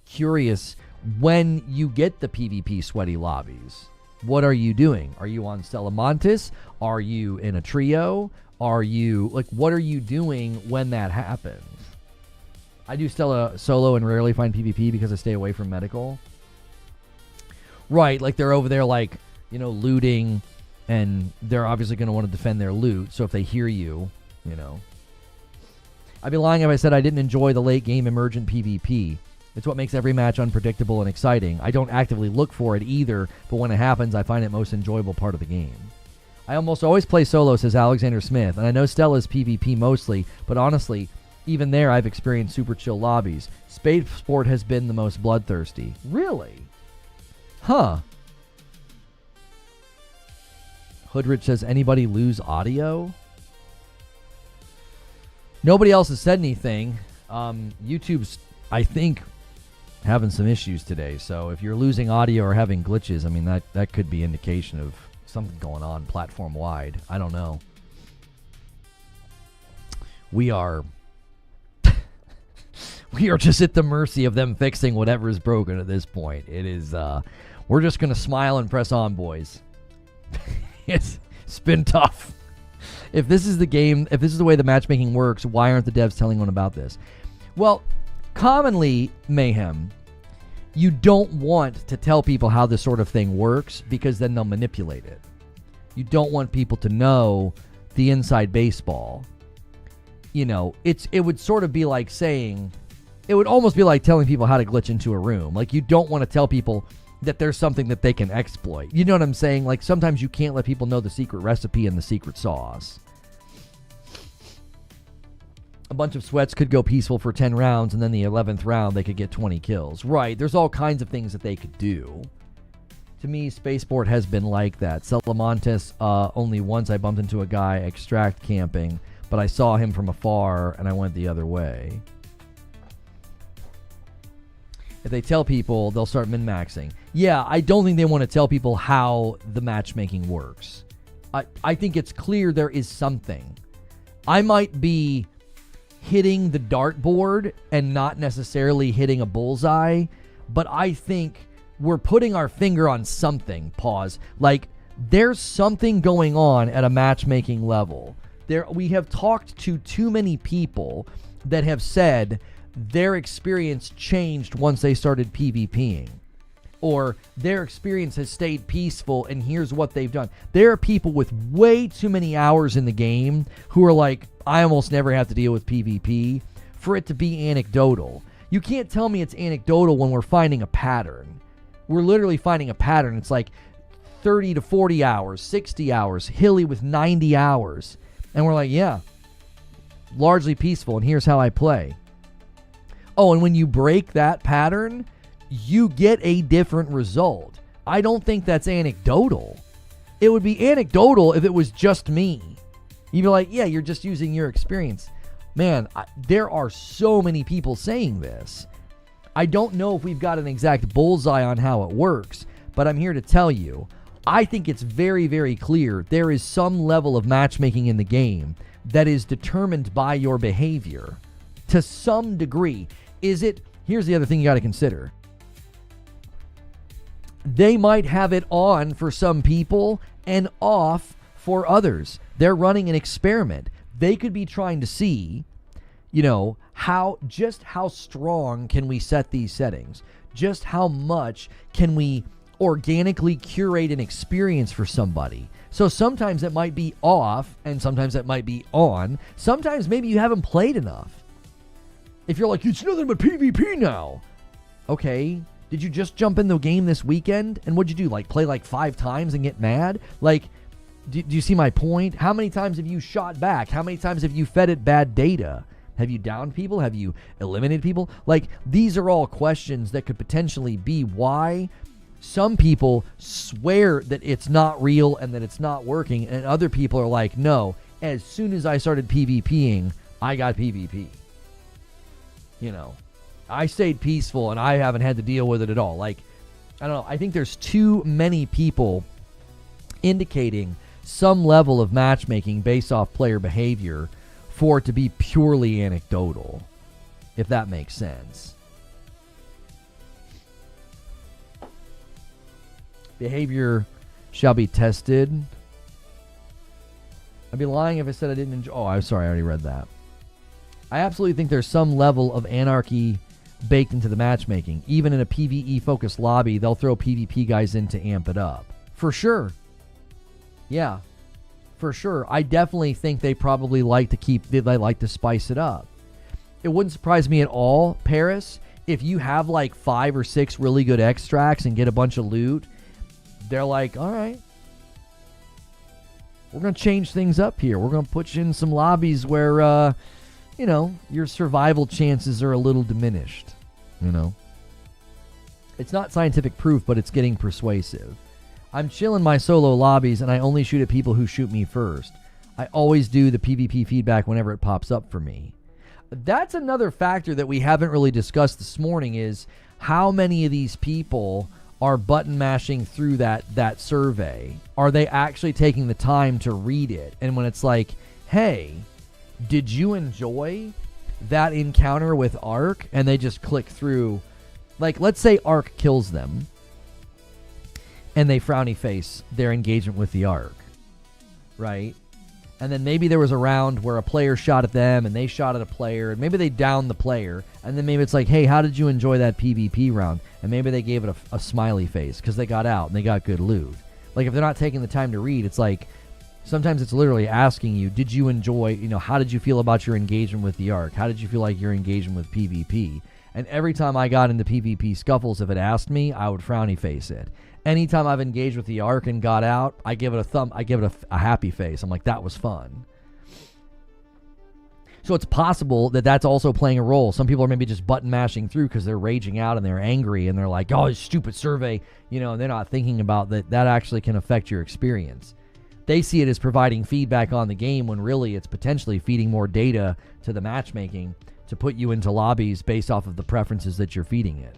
curious when you get the PvP sweaty lobbies. What are you doing? Are you on Stella Montis? Are you in a trio? Are you, like, what are you doing when that happens? I do Stella solo and rarely find PvP because I stay away from medical. Right, like they're over there like, looting, and they're obviously going to want to defend their loot. So if they hear you, I'd be lying if I said I didn't enjoy the late game emergent PvP. It's what makes every match unpredictable and exciting. I don't actively look for it either, but when it happens, I find it most enjoyable part of the game. I almost always play solo, says Alexander Smith, and I know Stella's PvP mostly, but honestly, even there, I've experienced super chill lobbies. Spaceport has been the most bloodthirsty. Really? Huh. Hoodrich says, anybody lose audio? Nobody else has said anything. YouTube's, I think, having some issues today. So if you're losing audio or having glitches, I mean, that could be indication of something going on platform-wide. I don't know. We are just at the mercy of them fixing whatever is broken at this point. It is, we're just going to smile and press on, boys. It's been tough. If this is the game, if this is the way the matchmaking works, why aren't the devs telling anyone about this? Well, commonly, Mayhem, you don't want to tell people how this sort of thing works because then they'll manipulate it. You don't want people to know the inside baseball. You know, it would sort of be like saying, it would almost be like telling people how to glitch into a room. Like, you don't want to tell people that there's something that they can exploit. You know what I'm saying? Like, sometimes you can't let people know the secret recipe and the secret sauce. A bunch of sweats could go peaceful for 10 rounds, and then the 11th round, they could get 20 kills. Right, there's all kinds of things that they could do. To me, Spaceport has been like that. Salamantes, only once I bumped into a guy extract camping, but I saw him from afar, and I went the other way. If they tell people, they'll start min-maxing. Yeah, I don't think they want to tell people how the matchmaking works. I think it's clear there is something. I might be hitting the dartboard and not necessarily hitting a bullseye, but I think we're putting our finger on something. Pause. Like, there's something going on at a matchmaking level. We have talked to too many people that have said their experience changed once they started PvPing. Or their experience has stayed peaceful and here's what they've done. There are people with way too many hours in the game who are like, I almost never have to deal with PvP, for it to be anecdotal. You can't tell me it's anecdotal when we're finding a pattern. We're literally finding a pattern. It's like 30 to 40 hours, 60 hours, hilly with 90 hours. And we're like, yeah, largely peaceful, and here's how I play. Oh, and when you break that pattern, you get a different result. I don't think that's anecdotal. It would be anecdotal if it was just me. You'd be like, yeah, you're just using your experience. Man, there are so many people saying this. I don't know if we've got an exact bullseye on how it works, but I'm here to tell you, I think it's very, very clear there is some level of matchmaking in the game that is determined by your behavior to some degree. Here's the other thing you got to consider. They might have it on for some people and off for others. They're running an experiment. They could be trying to see, how strong can we set these settings? Just how much can we organically curate an experience for somebody? So sometimes it might be off and sometimes it might be on. Sometimes maybe you haven't played enough. If you're like, it's nothing but PvP now. Okay, did you just jump in the game this weekend? And what'd you do? Like, play like 5 times and get mad? Like, do you see my point? How many times have you shot back? How many times have you fed it bad data? Have you downed people? Have you eliminated people? Like, these are all questions that could potentially be why some people swear that it's not real and that it's not working, and other people are like, no, as soon as I started PvPing, I got PvP. I stayed peaceful and I haven't had to deal with it at all. Like, I don't know. I think there's too many people indicating some level of matchmaking based off player behavior for it to be purely anecdotal, if that makes sense. Behavior shall be tested. I'd be lying if I said I didn't enjoy. Oh, I'm sorry. I already read that. I absolutely think there's some level of anarchy baked into the matchmaking. Even in a PvE-focused lobby, they'll throw PvP guys in to amp it up. For sure. Yeah, for sure. I definitely think they probably like to spice it up. It wouldn't surprise me at all, Paris, if you have like 5 or 6 really good extracts and get a bunch of loot. They're like, all right, we're going to change things up here. We're going to put you in some lobbies where, your survival chances are a little diminished. It's not scientific proof, but it's getting persuasive. I'm chilling my solo lobbies, and I only shoot at people who shoot me first. I always do the PvP feedback whenever it pops up for me. That's another factor that we haven't really discussed this morning is how many of these people are button mashing through that survey. Are they actually taking the time to read it? And when it's like, hey, did you enjoy that encounter with Arc? And they just click through. Like, let's say Arc kills them and they frowny face their engagement with the Arc, right? And then maybe there was a round where a player shot at them and they shot at a player, and maybe they downed the player, and then maybe it's like, hey, how did you enjoy that PvP round? And maybe they gave it a smiley face because they got out and they got good loot. Like, if they're not taking the time to read, it's like, sometimes it's literally asking you, did you enjoy, how did you feel about your engagement with the Arc? How did you feel like your engagement with PvP? And every time I got into PvP scuffles, if it asked me, I would frowny face it. Anytime I've engaged with the Arc and got out, I give it a happy face. I'm like, that was fun. So it's possible that that's also playing a role. Some people are maybe just button mashing through because they're raging out and they're angry and they're like, oh, it's stupid survey, and they're not thinking about that actually can affect your experience. They see it as providing feedback on the game when really it's potentially feeding more data to the matchmaking to put you into lobbies based off of the preferences that you're feeding it.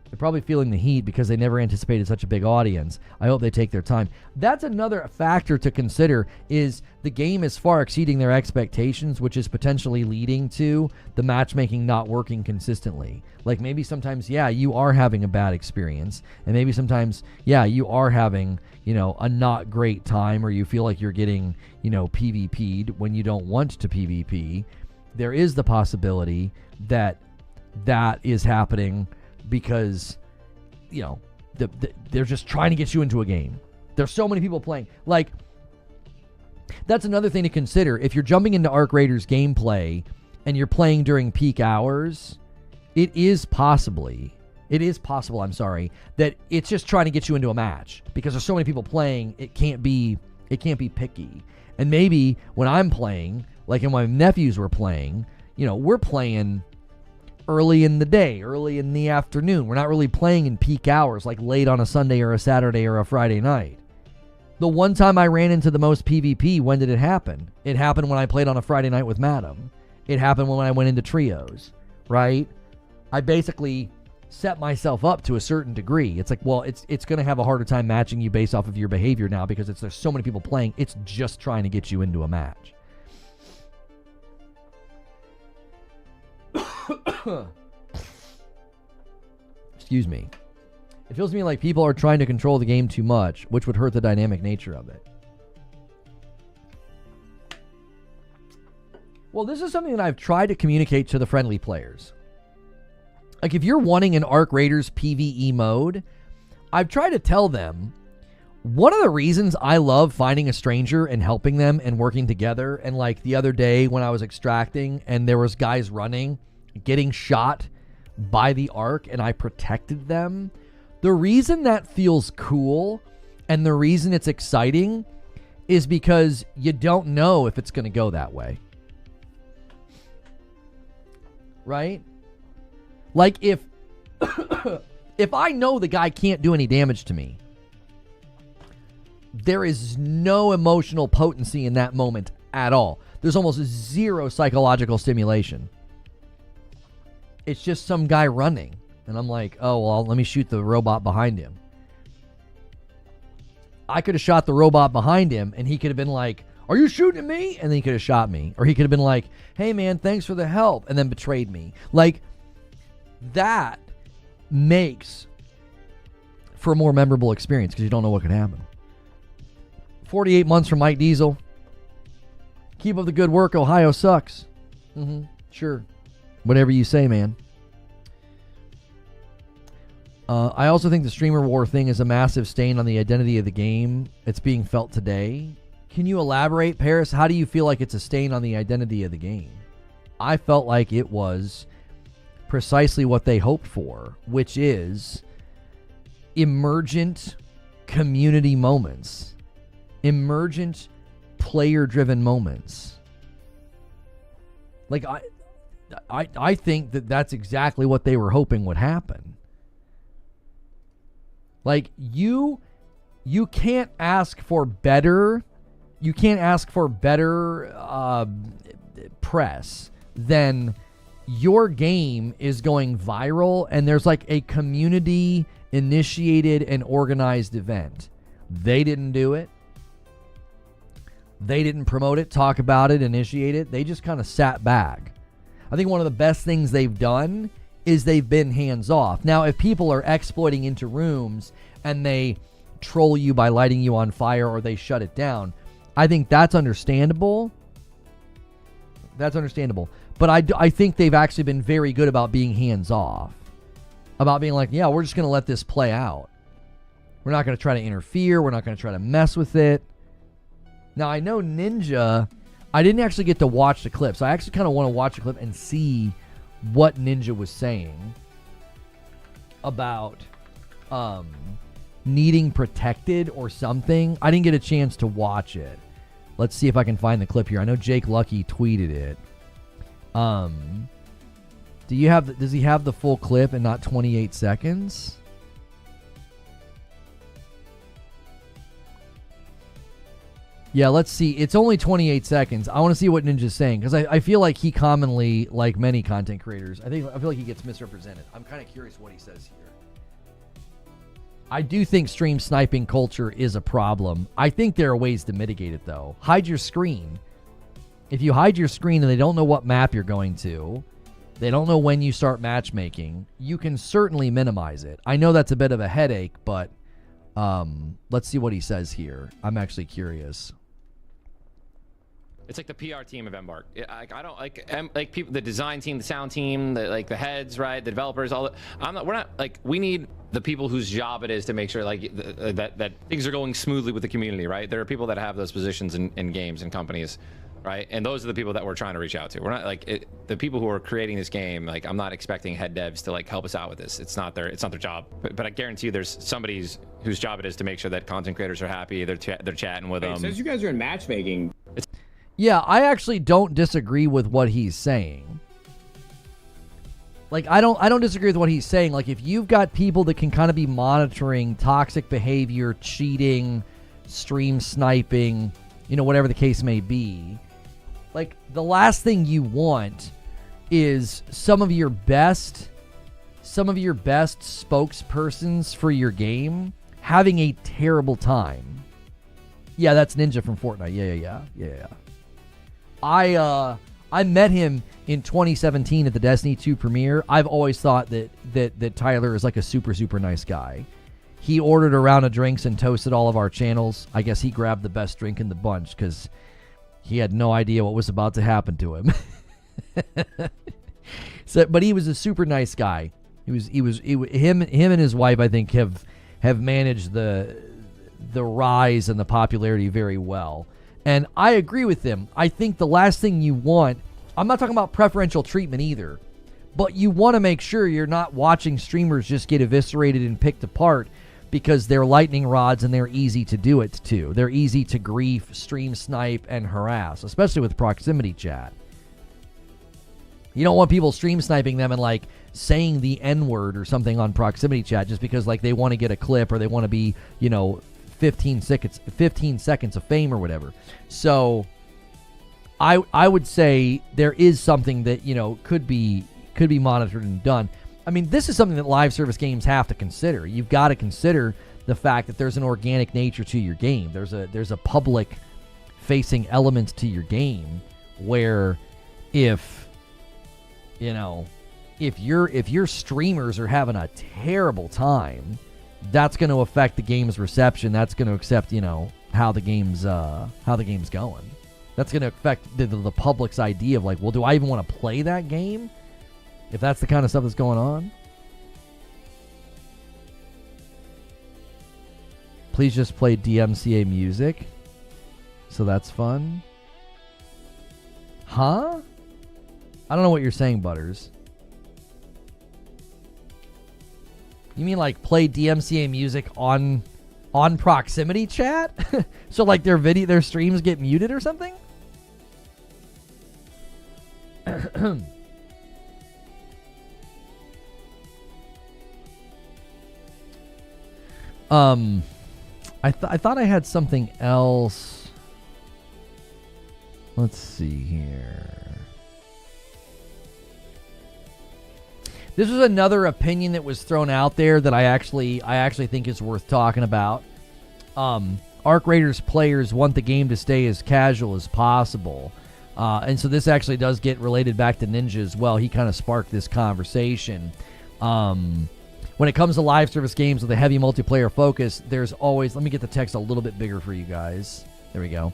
They're probably feeling the heat because they never anticipated such a big audience. I hope they take their time. That's another factor to consider, is the game is far exceeding their expectations, which is potentially leading to the matchmaking not working consistently. Like, maybe sometimes, you are having a bad experience, and maybe sometimes, you are having, a not great time, or you feel like you're getting, PvP'd when you don't want to PvP. There is the possibility that is happening because, they're just trying to get you into a game. There's so many people playing. Like, that's another thing to consider. If you're jumping into Arc Raiders gameplay and you're playing during peak hours, it is possible, that it's just trying to get you into a match because there's so many people playing, it can't be picky. And maybe when I'm playing, like when my nephews were playing, we're playing early in the day, early in the afternoon. We're not really playing in peak hours, like late on a Sunday or a Saturday or a Friday night. The one time I ran into the most PvP, when did it happen? It happened when I played on a Friday night with Madam. It happened when I went into trios, right? I basically set myself up to a certain degree. It's like, well, it's going to have a harder time matching you based off of your behavior now because there's so many people playing. It's just trying to get you into a match. Excuse me. It feels to me like people are trying to control the game too much, which would hurt the dynamic nature of it. Well, this is something that I've tried to communicate to the friendly players. Like, if you're wanting an Arc Raiders PvE mode, I've tried to tell them, one of the reasons I love finding a stranger and helping them and working together, and like the other day when I was extracting and there was guys running, getting shot by the Arc, and I protected them. The reason that feels cool and the reason it's exciting is because you don't know if it's going to go that way. Right? Like, if I know the guy can't do any damage to me, there is no emotional potency in that moment at all. There's almost zero psychological stimulation. It's just some guy running. And I'm like, oh, well, let me shoot the robot behind him. I could have shot the robot behind him, and he could have been like, are you shooting at me? And then he could have shot me. Or he could have been like, hey, man, thanks for the help, and then betrayed me. Like, that makes for a more memorable experience because you don't know what could happen. 48 months from Mike Diesel. Keep up the good work. Ohio sucks. Sure. Whatever you say, man. I also think the streamer war thing is a massive stain on the identity of the game. It's being felt today. Can you elaborate, Paris? How do you feel like it's a stain on the identity of the game? I felt like it was precisely what they hoped for, which is emergent community moments, emergent player-driven moments. Like, I think that that's exactly what they were hoping would happen. Like, you can't ask for better. You can't ask for better press than your game is going viral and there's like a community initiated and organized event. They didn't do it. They didn't promote it, talk about it, initiate it. They just kind of sat back. I think one of the best things they've done is they've been hands off. Now, if people are exploiting into rooms and they troll you by lighting you on fire or they shut it down, I think that's understandable. That's understandable. But I think they've actually been very good about being hands-off. About being like, yeah, we're just going to let this play out. We're not going to try to interfere. We're not going to try to mess with it. Now, I know Ninja, I didn't actually get to watch the clip. So I actually kind of want to watch the clip and see what Ninja was saying about needing protected or something. I didn't get a chance to watch it. Let's see if I can find the clip here. I know Jake Lucky tweeted it. Does he have the full clip and not 28 seconds? Yeah, let's see. It's only 28 seconds. I want to see what Ninja's saying because I feel like he commonly, like many content creators, I feel like he gets misrepresented. I'm kind of curious what he says here. I do think stream sniping culture is a problem. I think there are ways to mitigate it, though. Hide your screen. If you hide your screen and they don't know what map you're going to, they don't know when you start matchmaking, you can certainly minimize it. I know that's a bit of a headache, but let's see what he says here. I'm actually curious. It's like the PR team of Embark. I don't like people, the design team, the sound team, the heads, right? The developers, all that. We're not like, we need the people whose job it is to make sure like that things are going smoothly with the community, right? There are people that have those positions in games and companies, right? And those are the people that we're trying to reach out to. We're not like the people who are creating this game. Like, I'm not expecting head devs to like help us out with this. It's not their job. But I guarantee you, there's somebody whose job it is to make sure that content creators are happy. They're chatting with them. Since you guys are in matchmaking. Yeah, I actually don't disagree with what he's saying. Like, I don't disagree with what he's saying. Like, if you've got people that can kind of be monitoring toxic behavior, cheating, stream sniping, whatever the case may be, like, the last thing you want is some of your best spokespersons for your game having a terrible time. Yeah, that's Ninja from Fortnite. Yeah. I met him in 2017 at the Destiny 2 premiere. I've always thought that Tyler is like a super, super nice guy. He ordered a round of drinks and toasted all of our channels. I guess he grabbed the best drink in the bunch because he had no idea what was about to happen to him. But he was a super nice guy. Him and his wife, I think, have managed the rise and the popularity very well. And I agree with him. I think the last thing you want, I'm not talking about preferential treatment either, but you want to make sure you're not watching streamers just get eviscerated and picked apart because they're lightning rods and they're easy to do it to. They're easy to grief, stream snipe, and harass, especially with proximity chat. You don't want people stream sniping them and like saying the N-word or something on proximity chat just because like they want to get a clip or they want to be, 15 seconds of fame or whatever. So I would say there is something that, could be monitored and done. I mean, this is something that live service games have to consider. You've got to consider the fact that there's an organic nature to your game. There's a public facing element to your game where if your streamers are having a terrible time, that's going to affect the game's reception. That's going to affect, how the game's going. That's going to affect the public's idea of like, well, do I even want to play that game? If that's the kind of stuff that's going on. Please just play DMCA music. So that's fun. Huh? I don't know what you're saying, Butters. You mean like play DMCA music on proximity chat? So like their streams get muted or something? I thought I had something else. Let's see here. This was another opinion that was thrown out there that I actually think is worth talking about. Arc Raiders players want the game to stay as casual as possible. And so this actually does get related back to Ninja as well. He kind of sparked this conversation. When it comes to live service games with a heavy multiplayer focus, there's always... Let me get the text a little bit bigger for you guys. There we go.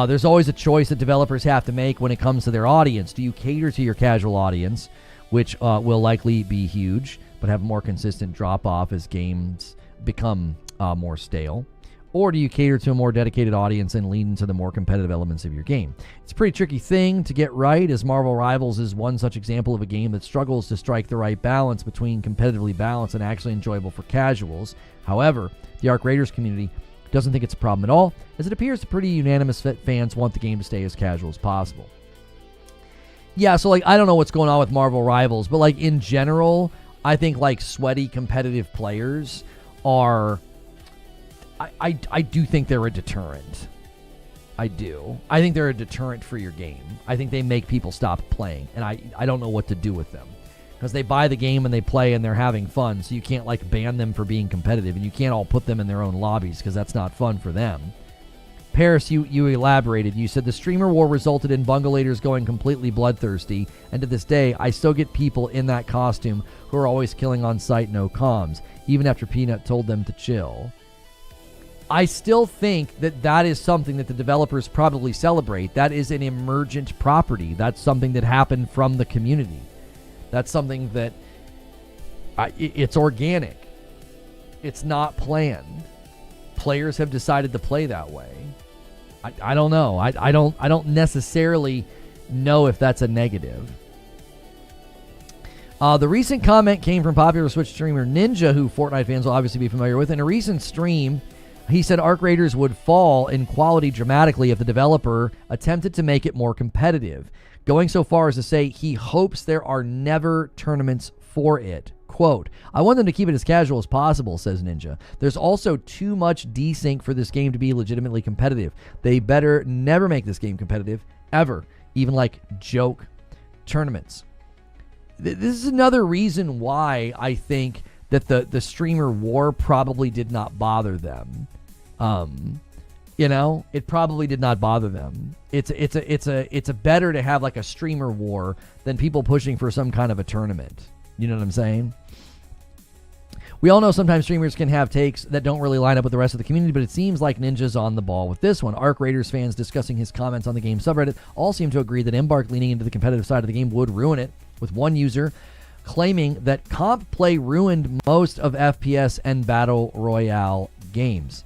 There's always a choice that developers have to make when it comes to their audience. Do you cater to your casual audience, which will likely be huge, but have a more consistent drop-off as games become more stale? Or do you cater to a more dedicated audience and lean into the more competitive elements of your game? It's a pretty tricky thing to get right, as Marvel Rivals is one such example of a game that struggles to strike the right balance between competitively balanced and actually enjoyable for casuals. However, the Arc Raiders community doesn't think it's a problem at all, as it appears the pretty unanimous fans want the game to stay as casual as possible. Yeah, so like I don't know what's going on with Marvel Rivals, but like in general, I think like sweaty competitive players are... I do think they're a deterrent. I do. I think they're a deterrent for your game. I think they make people stop playing, and I don't know what to do with them. Because they buy the game and they play and they're having fun, so you can't like ban them for being competitive, and you can't all put them in their own lobbies because that's not fun for them. Paris, you elaborated. You said the streamer war resulted in bungalators going completely bloodthirsty, and to this day, I still get people in that costume who are always killing on sight, no comms, even after Peanut told them to chill. I still think that is something that the developers probably celebrate. That is an emergent property. That's something that happened from the community. That's something that it's organic. It's not planned. Players have decided to play that way. I don't know. I don't necessarily know if that's a negative. The recent comment came from popular Switch streamer Ninja, who Fortnite fans will obviously be familiar with. In a recent stream, he said Arc Raiders would fall in quality dramatically if the developer attempted to make it more competitive, going so far as to say he hopes there are never tournaments for it. Quote, I want them to keep it as casual as possible, says Ninja. There's also too much desync for this game to be legitimately competitive. They better never make this game competitive, ever, even like joke tournaments. This is another reason why I think that the streamer war probably did not bother them. It probably did not bother them. It's a better to have like a streamer war than people pushing for some kind of a tournament. You know what I'm saying? We all know sometimes streamers can have takes that don't really line up with the rest of the community, but it seems like Ninja's on the ball with this one. Arc Raiders fans discussing his comments on the game subreddit all seem to agree that Embark leaning into the competitive side of the game would ruin it, with one user claiming that comp play ruined most of FPS and Battle Royale games.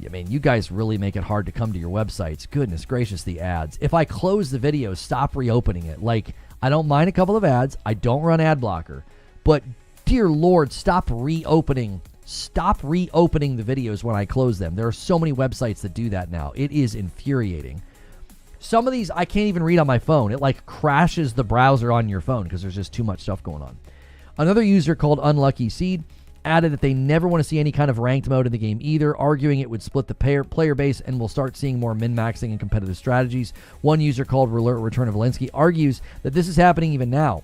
I mean, you guys really make it hard to come to your websites. Goodness gracious, the ads. If I close the video, stop reopening it. Like, I don't mind a couple of ads. I don't run ad blocker. But, dear Lord, stop reopening the videos when I close them. There are so many websites that do that now. It is infuriating. Some of these I can't even read on my phone. It like crashes the browser on your phone because there's just too much stuff going on. Another user called Unlucky Seed added that they never want to see any kind of ranked mode in the game either, arguing it would split the player base and we'll start seeing more min-maxing and competitive strategies. One user called Return of Valinsky argues that this is happening even now,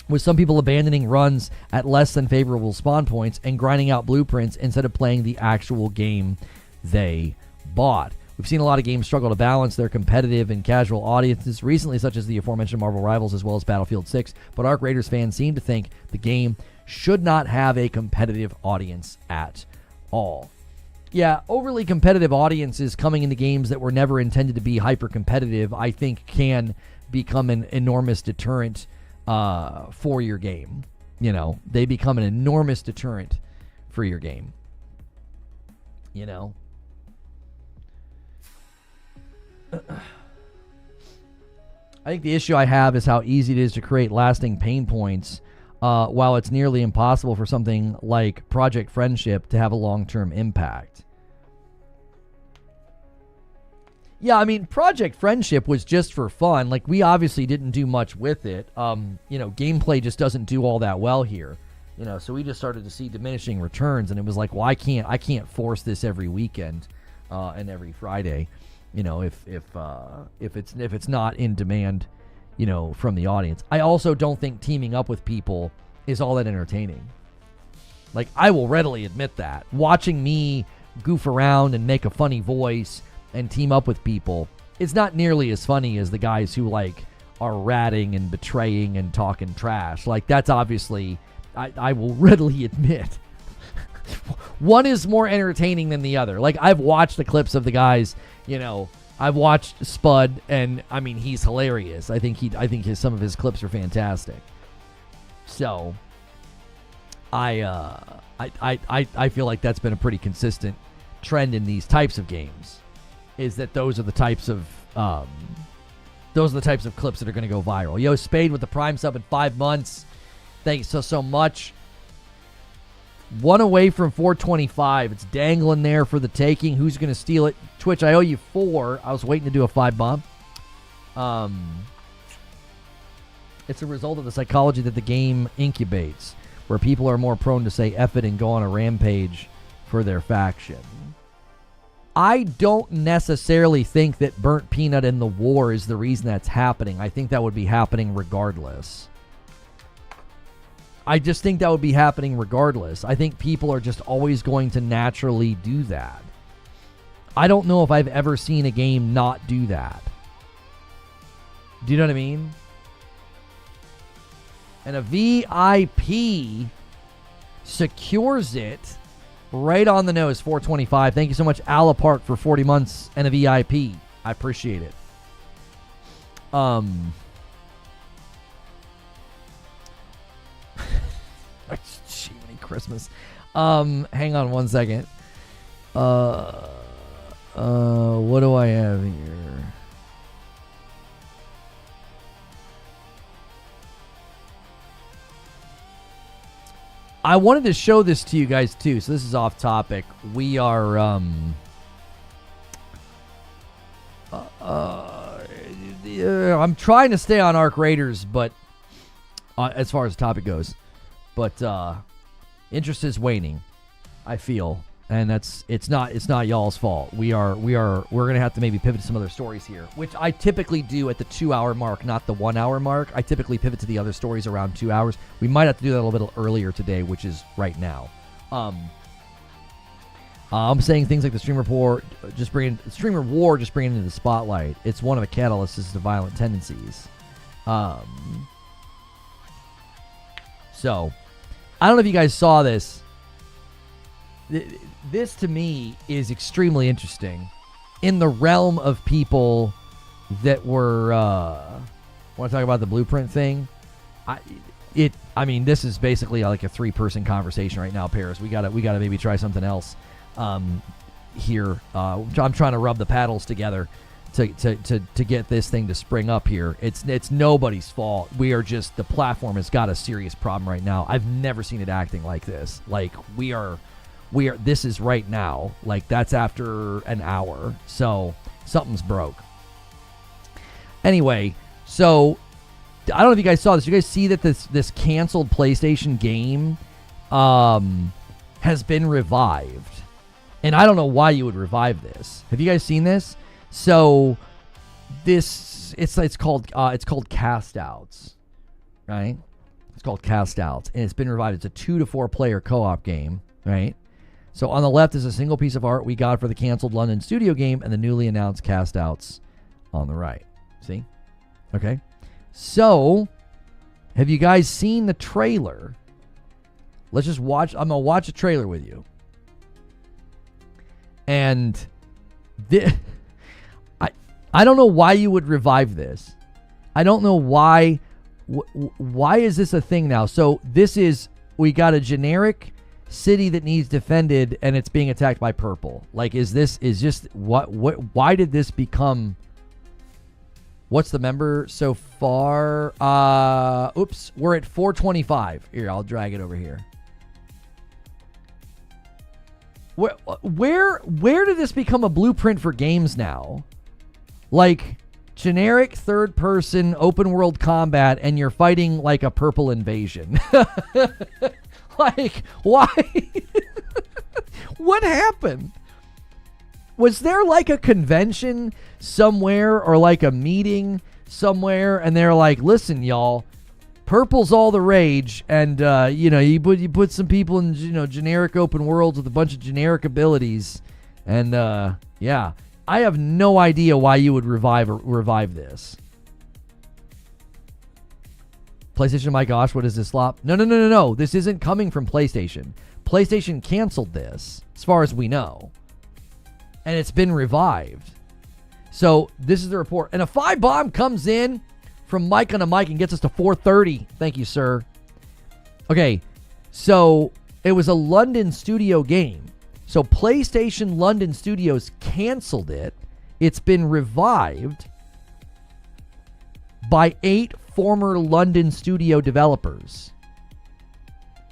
with some people abandoning runs at less than favorable spawn points and grinding out blueprints instead of playing the actual game they bought. We've seen a lot of games struggle to balance their competitive and casual audiences recently, such as the aforementioned Marvel Rivals as well as Battlefield 6, but Arc Raiders fans seem to think the game should not have a competitive audience at all. Yeah, overly competitive audiences coming into games that were never intended to be hyper-competitive, I think can become an enormous deterrent for your game. You know, they become an enormous deterrent for your game. You know? I think the issue I have is how easy it is to create lasting pain points while it's nearly impossible for something like Project Friendship to have a long-term impact. Yeah, I mean, Project Friendship was just for fun. Like, we obviously didn't do much with it. Gameplay just doesn't do all that well here. So we just started to see diminishing returns, and it was like, well, I can't force this every weekend and every Friday. If it's not in demand, from the audience. I also don't think teaming up with people is all that entertaining. Like, I will readily admit that. Watching me goof around and make a funny voice and team up with people, it's not nearly as funny as the guys who, like, are ratting and betraying and talking trash. Like, that's obviously, I will readily admit, one is more entertaining than the other. Like, I've watched the clips of the guys, I've watched Spud, and I mean, he's hilarious. I think some of his clips are fantastic. So, I feel like that's been a pretty consistent trend in these types of games. Is that those are the types of clips that are going to go viral. Yo, Spade with the Prime sub in 5 months. Thanks so much. One away from 425. It's dangling there for the taking. Who's going to steal it? Twitch, I owe you 4. I was waiting to do a 5 bomb. It's a result of the psychology that the game incubates, where people are more prone to say F it and go on a rampage for their faction. I don't necessarily think that Burnt Peanut in the war is the reason that's happening. I think that would be happening regardless. I just think that would be happening regardless. I think people are just always going to naturally do that. I don't know if I've ever seen a game not do that. Do you know what I mean? And a VIP secures it right on the nose, 425. Thank you so much, Alapark, for 40 months and a VIP. I appreciate it. Jiminy Christmas. Hang on one second. What do I have here? I wanted to show this to you guys too. So this is off topic. We are I'm trying to stay on Arc Raiders, but as far as the topic goes, but interest is waning, I feel, and it's not y'all's fault. We're gonna have to maybe pivot to some other stories here, which I typically do at the 2-hour mark, not the 1 hour mark. I typically pivot to the other stories around 2 hours. We might have to do that a little bit earlier today, which is right now. I'm saying things like the streamer war just bringing into the spotlight. It's one of the catalysts to violent tendencies. So I don't know if you guys saw this. This to me is extremely interesting in the realm of people that were want to talk about the blueprint thing. I mean, this is basically like a 3-person conversation right now, Paris. We gotta maybe try something else here. I'm trying to rub the paddles together to get this thing to spring up here. It's nobody's fault. We are just, the platform has got a serious problem right now. I've never seen it acting like this. Like we are this is right now. Like that's after an hour. So something's broke. Anyway, so I don't know if you guys saw this. You guys see that this canceled PlayStation game has been revived. And I don't know why you would revive this. Have you guys seen this? So this it's called Cast Outs, right? It's called Cast Outs, and it's been revived. It's a 2 to 4 player co-op game, right? So on the left is a single piece of art we got for the canceled London studio game, and the newly announced Cast Outs on the right. See? Okay. So, have you guys seen the trailer? Let's just watch. I'm gonna watch a trailer with you. And I don't know why you would revive this. I don't know why. Why is this a thing now? So we got a generic city that needs defended, and it's being attacked by purple. Like, why did this become? What's the member so far? Oops, we're at 425. Here, I'll drag it over here. Where did this become a blueprint for games now? Like, generic third-person open-world combat, and you're fighting like a purple invasion. Like, why? What happened? Was there like a convention somewhere or like a meeting somewhere, and they're like, listen, y'all, purple's all the rage, and you put some people in generic open worlds with a bunch of generic abilities, and yeah, I have no idea why you would revive this. PlayStation, my gosh, what is this slop? No. This isn't coming from PlayStation. PlayStation canceled this, as far as we know. And it's been revived. So this is the report. And a 5 bomb comes in from Mike on a mic and gets us to 430. Thank you, sir. Okay, so it was a London studio game. So PlayStation London Studios canceled it. It's been revived by 8 former London studio developers.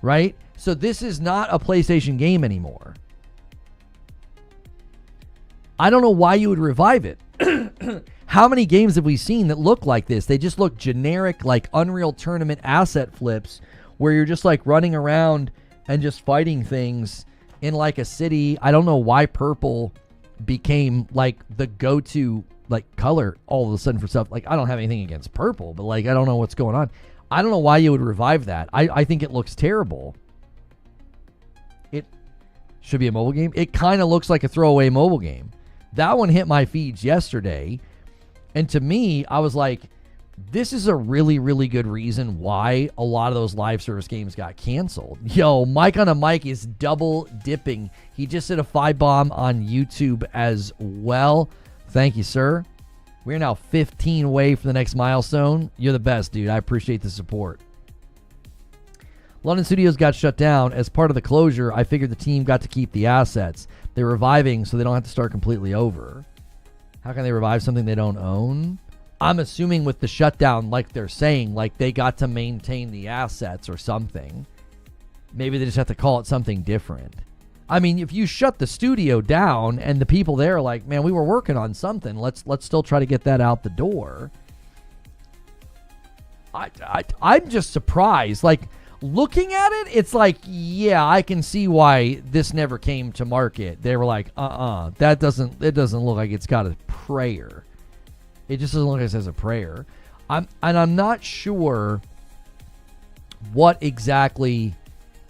Right? So this is not a PlayStation game anymore. I don't know why you would revive it. How many games have we seen that look like this? They just look generic, like Unreal Tournament asset flips, where you're just like running around and just fighting things in like a city. I don't know why purple became like the go-to like color all of a sudden for stuff. Like, I don't have anything against purple, but like, I don't know what's going on. I don't know why you would revive that. I think it looks terrible. It should be a mobile game. It kind of looks like a throwaway mobile game. That one hit my feeds yesterday. And to me, I was like, this is a really, really good reason why a lot of those live service games got canceled. Yo, Mike on a mic is double dipping. He just did a 5 bomb on YouTube as well. Thank you, sir. We're now 15 away from the next milestone. You're the best, dude. I appreciate the support. London Studios got shut down. As part of the closure, I figured the team got to keep the assets. They're reviving so they don't have to start completely over. How can they revive something they don't own? I'm assuming with the shutdown, like they're saying, like they got to maintain the assets or something. Maybe they just have to call it something different. I mean, if you shut the studio down and the people there are like, man, we were working on something. Let's still try to get that out the door. I'm just surprised. Like, looking at it, it's like, yeah, I can see why this never came to market. They were like, it doesn't look like it's got a prayer. It just doesn't look like it has a prayer. I'm not sure what exactly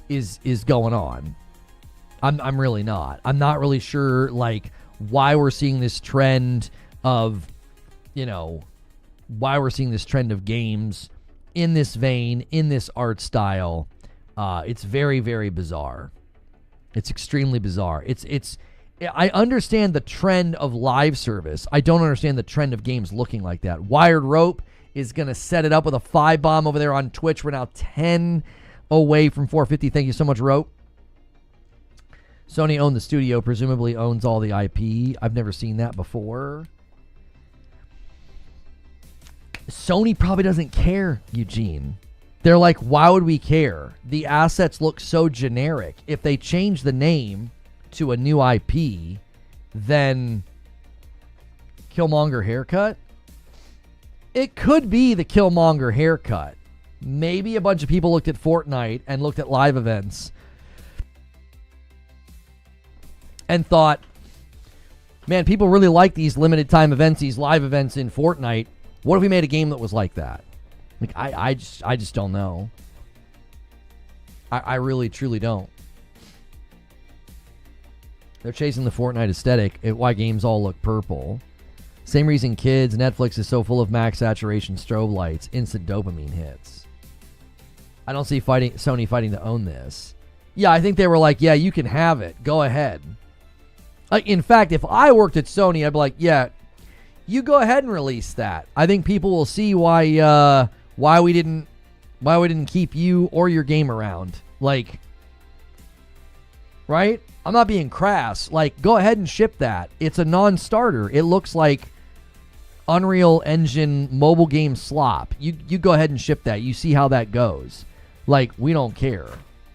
is going on. I'm really not. I'm not really sure like why we're seeing this trend of, why we're seeing this trend of games in this vein, in this art style. It's very, very bizarre. It's extremely bizarre. I understand the trend of live service. I don't understand the trend of games looking like that. Wired Rope is going to set it up with a 5 bomb over there on Twitch. We're now 10 away from 450. Thank you so much, Rope. Sony owned the studio, presumably owns all the IP. I've never seen that before. Sony probably doesn't care, Eugene. They're like, why would we care? The assets look so generic. If they change the name to a new IP, then Killmonger haircut? It could be the Killmonger haircut. Maybe a bunch of people looked at Fortnite and looked at live events and thought, man, people really like these limited time events, these live events in Fortnite. What if we made a game that was like that? Like, I just don't know. I really, truly don't. They're chasing the Fortnite aesthetic. Why games all look purple. Same reason kids, Netflix is so full of max saturation strobe lights, instant dopamine hits. I don't see Sony fighting to own this. Yeah, I think they were like, yeah, you can have it. Go ahead. Like, in fact, if I worked at Sony, I'd be like, yeah, you go ahead and release that. I think people will see why we didn't keep you or your game around. Like, right? I'm not being crass. Like, go ahead and ship that. It's a non-starter. It looks like Unreal Engine mobile game slop. You go ahead and ship that. You see how that goes. Like, we don't care.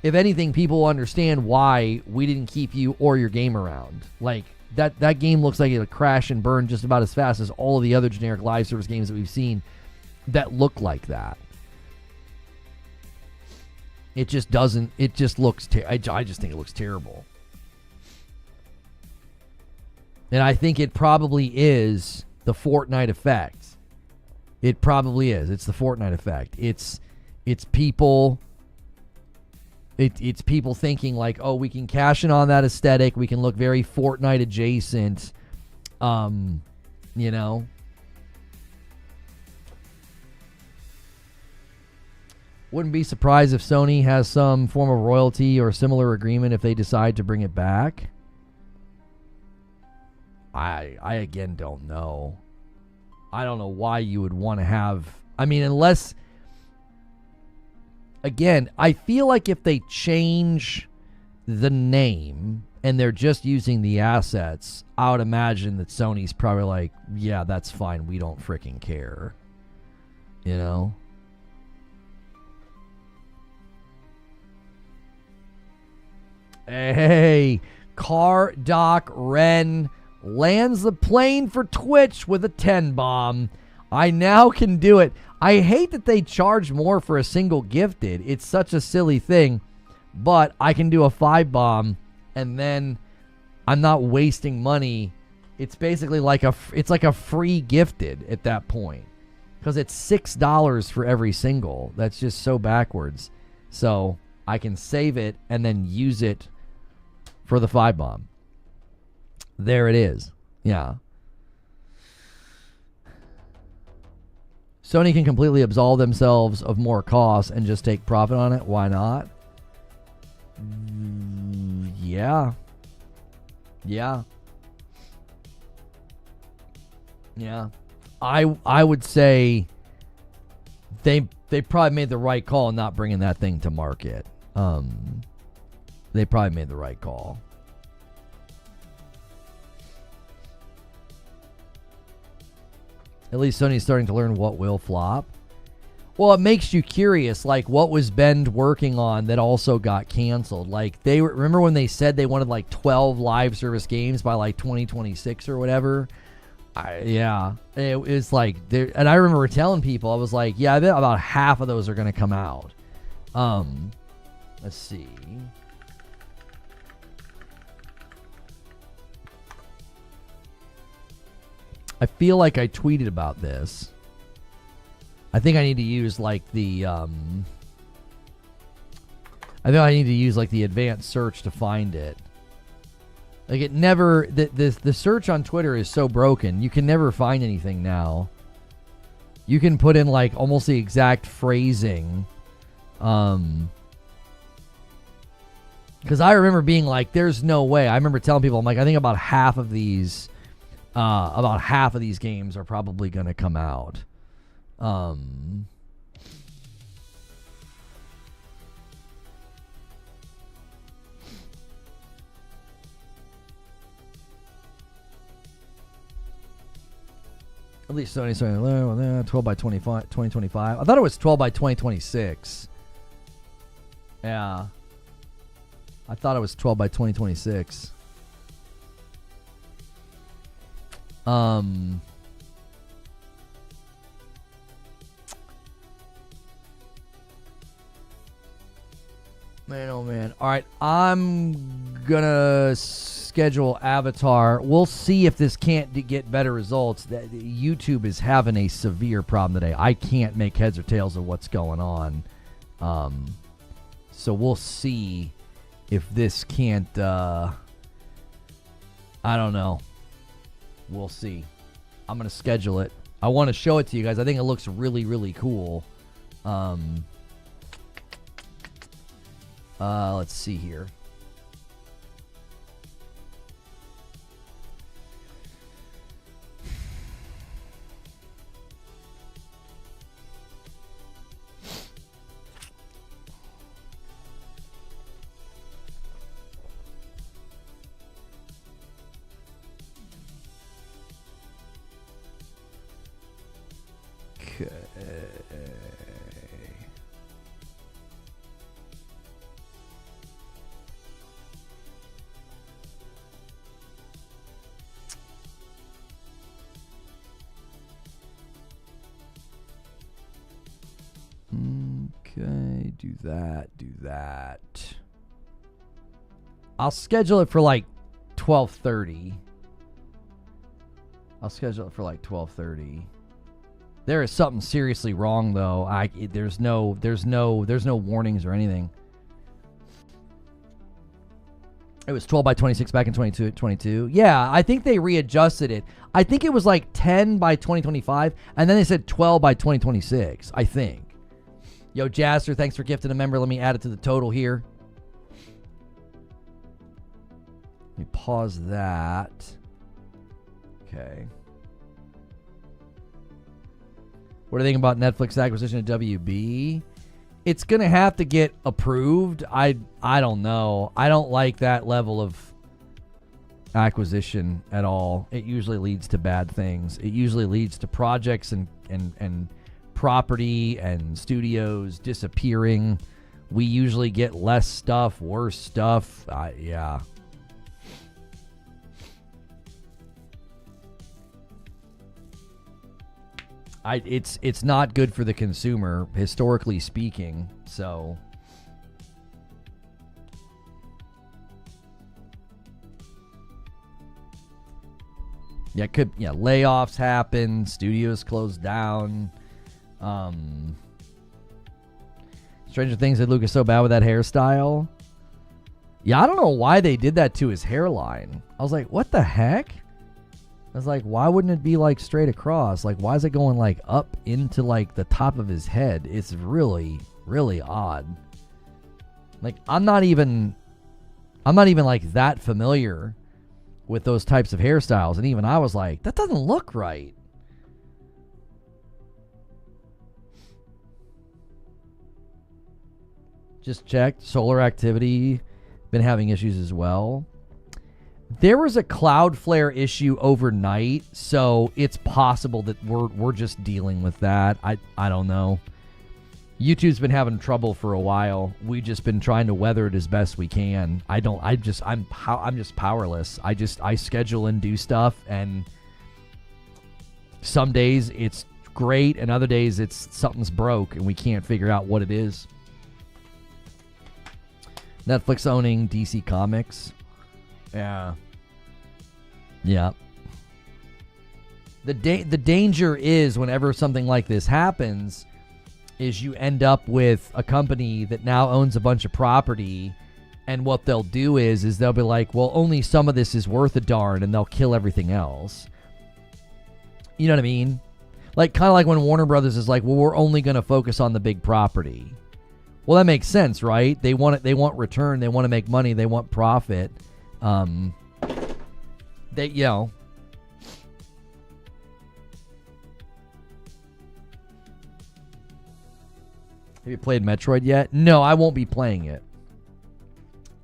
If anything, people will understand why we didn't keep you or your game around. Like, that game looks like it'll crash and burn just about as fast as all of the other generic live service games that we've seen that look like that. It just doesn't. It just looks. I just think it looks terrible. And I think it probably is the Fortnite effect. It probably is. It's the Fortnite effect. It's people. It's people thinking like, oh, we can cash in on that aesthetic. We can look very Fortnite adjacent. Wouldn't be surprised if Sony has some form of royalty or similar agreement if they decide to bring it back. I again don't know. I don't know why you would want to have, I mean, unless, again, I feel like if they change the name and they're just using the assets, I would imagine that Sony's probably like, yeah, that's fine. We don't freaking care. You know? Hey, Car Doc Ren lands the plane for Twitch with a 10 bomb. I now can do it. I hate that they charge more for a single gifted. It's such a silly thing. But I can do a 5 bomb, and then I'm not wasting money. It's basically like a free gifted at that point, because it's $6 for every single. That's just so backwards. So I can save it and then use it for the 5 bomb. There it is. Yeah. Sony can completely absolve themselves of more costs and just take profit on it. Why not? Yeah. Yeah. Yeah. I would say they probably made the right call in not bringing that thing to market. They probably made the right call. At least Sony's starting to learn what will flop. Well, it makes you curious, like what was Bend working on that also got canceled? Like they were, remember when they said they wanted like 12 live service games by like 2026 or whatever? Yeah, it was like there, and I remember telling people, I was like, yeah, I bet about half of those are going to come out. Let's see. I feel like I tweeted about this. I think I need to use like the I think I need to use like the advanced search to find it. Like it never, the search on Twitter is so broken. You can never find anything now. You can put in like almost the exact phrasing. Because I remember being like, there's no way. I remember telling people, I'm like, I think about half of these games are probably going to come out. At least Sony's saying 12 by 2025. I thought it was 12 by 2026. Yeah. I thought it was 12 by 2026. Man, oh man. All right, I'm gonna schedule Avatar. We'll see if this can't get better results. YouTube is having a severe problem today. I can't make heads or tails of what's going on. So we'll see if this can't, I don't know. We'll see. I'm going to schedule it. I want to show it to you guys. I think it looks really, really cool. Let's see here. Okay, do that. I'll schedule it for like 12:30. There is something seriously wrong though. There's no warnings or anything. It was 12 by 26 back in 22. Yeah, I think they readjusted it. I think it was like 10 by 2025, and then they said 12 by 2026, I think. Yo, Jazzer, thanks for gifting a member. Let me add it to the total here. Let me pause that. Okay. What do you think about Netflix acquisition of WB? It's going to have to get approved. I don't know. I don't like that level of acquisition at all. It usually leads to bad things. It usually leads to projects and property and studios disappearing. We usually get less stuff, worse stuff. Yeah. It's not good for the consumer, historically speaking. So layoffs happen, studios close down. Stranger Things said Luke is so bad with that hairstyle. Yeah, I don't know why they did that to his hairline. I was like, what the heck? I was like, why wouldn't it be like straight across? Like, why is it going like up into like the top of his head? It's really, really odd. Like, I'm not even like that familiar with those types of hairstyles. And even I was like, that doesn't look right. Just checked. Solar activity. Been having issues as well. There was a Cloudflare issue overnight, so it's possible that we're just dealing with that. I don't know. YouTube's been having trouble for a while. We've just been trying to weather it as best we can. I'm just powerless. I schedule and do stuff, and some days it's great, and other days it's something's broke and we can't figure out what it is. Netflix owning DC Comics. Yeah. The danger is whenever something like this happens is you end up with a company that now owns a bunch of property, and what they'll do is they'll be like, well, only some of this is worth a darn, and they'll kill everything else. You know what I mean? Like, kind of like when Warner Brothers is like, well, we're only going to focus on the big property. Well, that makes sense, right? They want return, they want to make money, they want profit. They, you know, have you played Metroid yet? No, I won't be playing it.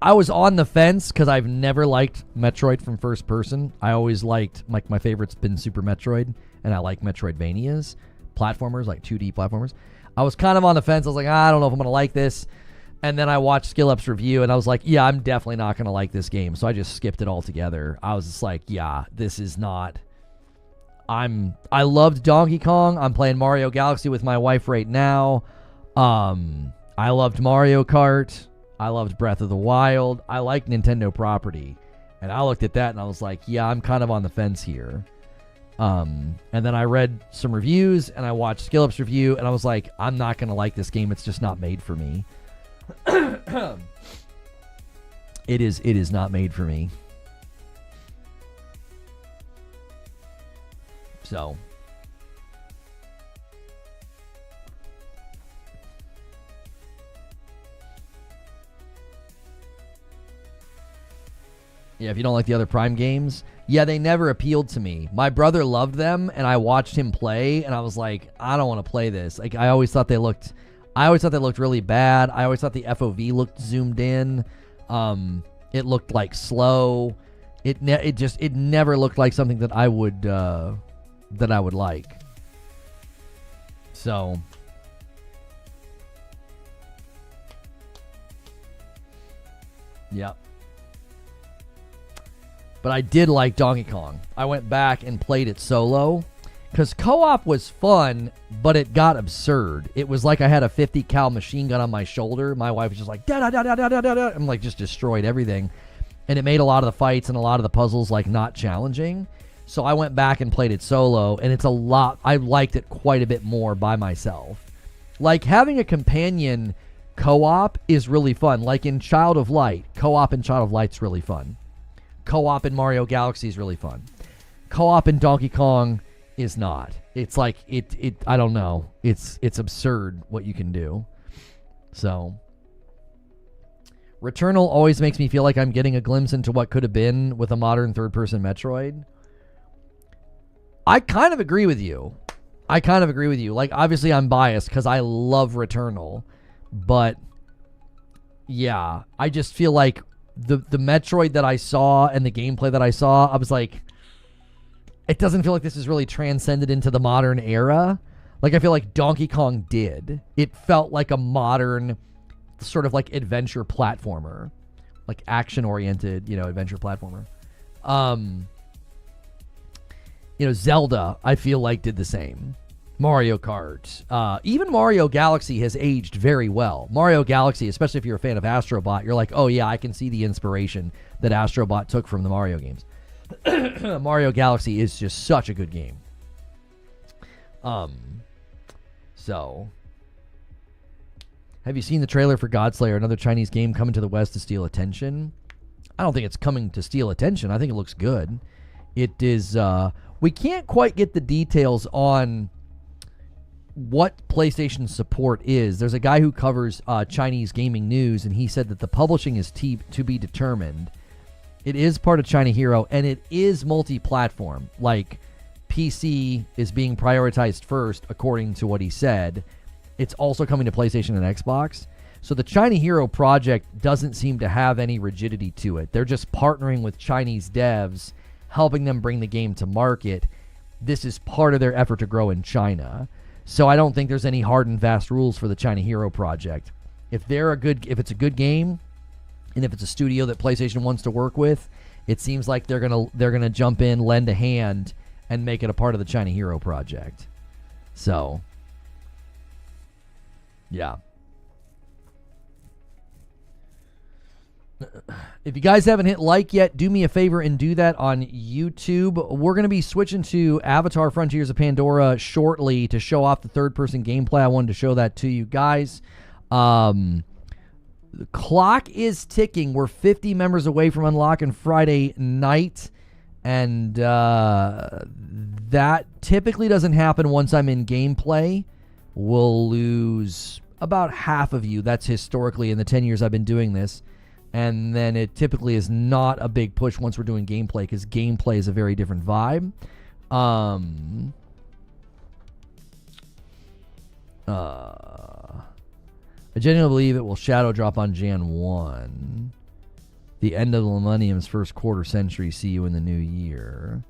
I was on the fence because I've never liked Metroid from first person. I always liked, like, my favorite's been Super Metroid, and I like Metroidvanias, platformers, like 2D platformers. I was kind of on the fence. I was like, I don't know if I'm going to like this. And then I watched SkillUp's review, and I was like, yeah, I'm definitely not going to like this game. So I just skipped it altogether. I was just like, yeah, this is not... I loved Donkey Kong. I'm playing Mario Galaxy with my wife right now. I loved Mario Kart. I loved Breath of the Wild. I like Nintendo property. And I looked at that, and I was like, yeah, I'm kind of on the fence here. And then I read some reviews, and I watched SkillUp's review, and I was like, I'm not going to like this game. It's just not made for me. It is not made for me. So yeah, if you don't like the other Prime games, yeah, they never appealed to me. My brother loved them, and I watched him play, and I was like, I don't want to play this. Like, I always thought they looked really bad. I always thought the FOV looked zoomed in. It looked like slow. It never looked like something that I would like. So yeah. But I did like Donkey Kong. I went back and played it solo. Because co-op was fun, but it got absurd. It was like I had a 50 cal machine gun on my shoulder. My wife was just like, da-da-da-da-da-da-da. I'm like, just destroyed everything. And it made a lot of the fights and a lot of the puzzles, like, not challenging. So I went back and played it solo, and I liked it quite a bit more by myself. Like, having a companion co-op is really fun. Like in Child of Light, co-op in Child of Light's really fun. Co-op in Mario Galaxy is really fun. Co-op in Donkey Kong is not. It's like I don't know. It's absurd what you can do. So Returnal always makes me feel like I'm getting a glimpse into what could have been with a modern third-person Metroid. I kind of agree with you. Like, obviously, I'm biased because I love Returnal, but yeah, I just feel like the Metroid that I saw and the gameplay that I saw, I was like, it doesn't feel like this is really transcended into the modern era. Like, I feel like Donkey Kong did. It felt like a modern sort of like adventure platformer, like action-oriented, adventure platformer. Zelda, I feel like, did the same. Mario Kart. Even Mario Galaxy has aged very well. Mario Galaxy, especially if you're a fan of Astrobot, you're like, oh yeah, I can see the inspiration that Astrobot took from the Mario games. Mario Galaxy is just such a good game. So, have you seen the trailer for Godslayer, another Chinese game coming to the West to steal attention? I don't think it's coming to steal attention. I think it looks good. It is, we can't quite get the details on what PlayStation support is. There's a guy who covers Chinese gaming news, and he said that the publishing is to be determined. It is part of China Hero, and it is multi-platform. Like, PC is being prioritized first, according to what he said. It's also coming to PlayStation and Xbox. So the China Hero project doesn't seem to have any rigidity to it. They're just partnering with Chinese devs, helping them bring the game to market. This is part of their effort to grow in China. So I don't think there's any hard and fast rules for the China Hero project. If it's a good game, and if it's a studio that PlayStation wants to work with, it seems like they're gonna jump in, lend a hand, and make it a part of the China Hero project. So, yeah. If you guys haven't hit like yet, do me a favor and do that on YouTube. We're going to be switching to Avatar Frontiers of Pandora shortly to show off the third-person gameplay. I wanted to show that to you guys. The clock is ticking. We're 50 members away from unlocking Friday night, and that typically doesn't happen once I'm in gameplay. We'll lose about half of you. That's historically in the 10 years I've been doing this. And then it typically is not a big push once we're doing gameplay, because gameplay is a very different vibe. I genuinely believe it will shadow drop on Jan 1. The end of the millennium's first quarter century. See you in the new year.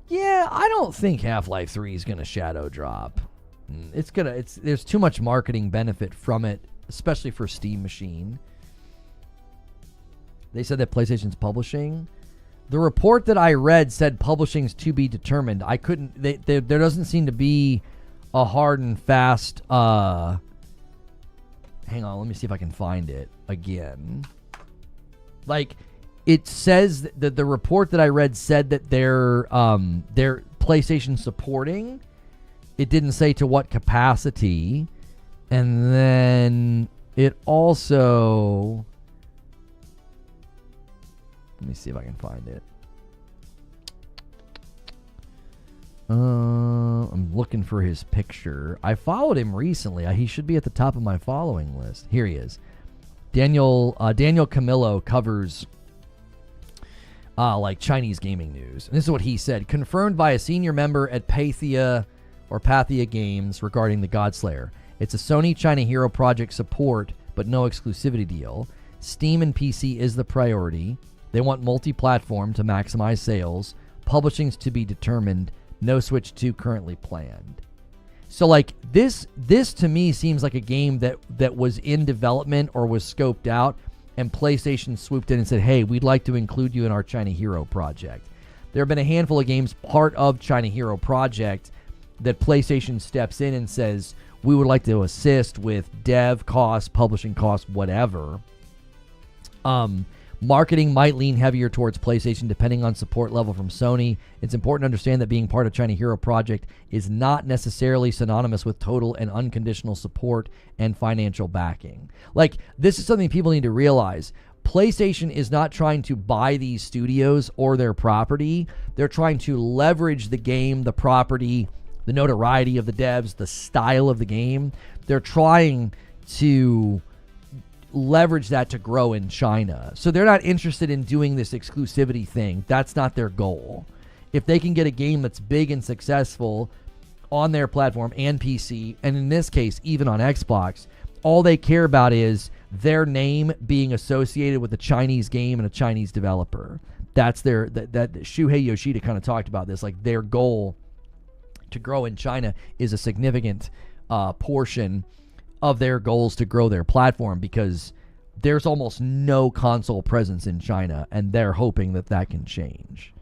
Yeah, I don't think Half-Life 3 is going to shadow drop. There's too much marketing benefit from it, especially for Steam Machine. They said that PlayStation's publishing. The report that I read said publishing's to be determined. There doesn't seem to be a hard and fast. Hang on, let me see if I can find it again. Like, it says that the report that I read said that they're PlayStation supporting. It didn't say to what capacity, and then it also. Let me see if I can find it. I'm looking for his picture. I followed him recently. He should be at the top of my following list. Here he is. Daniel Camillo covers like Chinese gaming news. And this is what he said. Confirmed by a senior member at Pathia Games regarding the Godslayer. It's a Sony China Hero project support, but no exclusivity deal. Steam and PC is the priority. They want multi-platform to maximize sales. Publishing's to be determined. No Switch 2 currently planned. So, like, this to me seems like a game that was in development or was scoped out, and PlayStation swooped in and said, hey, we'd like to include you in our China Hero project. There have been a handful of games part of China Hero project that PlayStation steps in and says, we would like to assist with dev costs, publishing costs, whatever. Marketing might lean heavier towards PlayStation depending on support level from Sony. It's important to understand that being part of China Hero Project is not necessarily synonymous with total and unconditional support and financial backing. Like, this is something people need to realize. PlayStation is not trying to buy these studios or their property. They're trying to leverage the game, the property, the notoriety of the devs, the style of the game. They're trying to leverage that to grow in China. So they're not interested in doing this exclusivity thing. That's not their goal. if they can get a game that's big and successful on their platform and PC, and in this case, even on Xbox, all they care about is their name being associated with a Chinese game and a Chinese developer. That's their, that Shuhei Yoshida kind of talked about this, like their goal to grow in China is a significant portion of their goals to grow their platform, because there's almost no console presence in China, and they're hoping that that can change.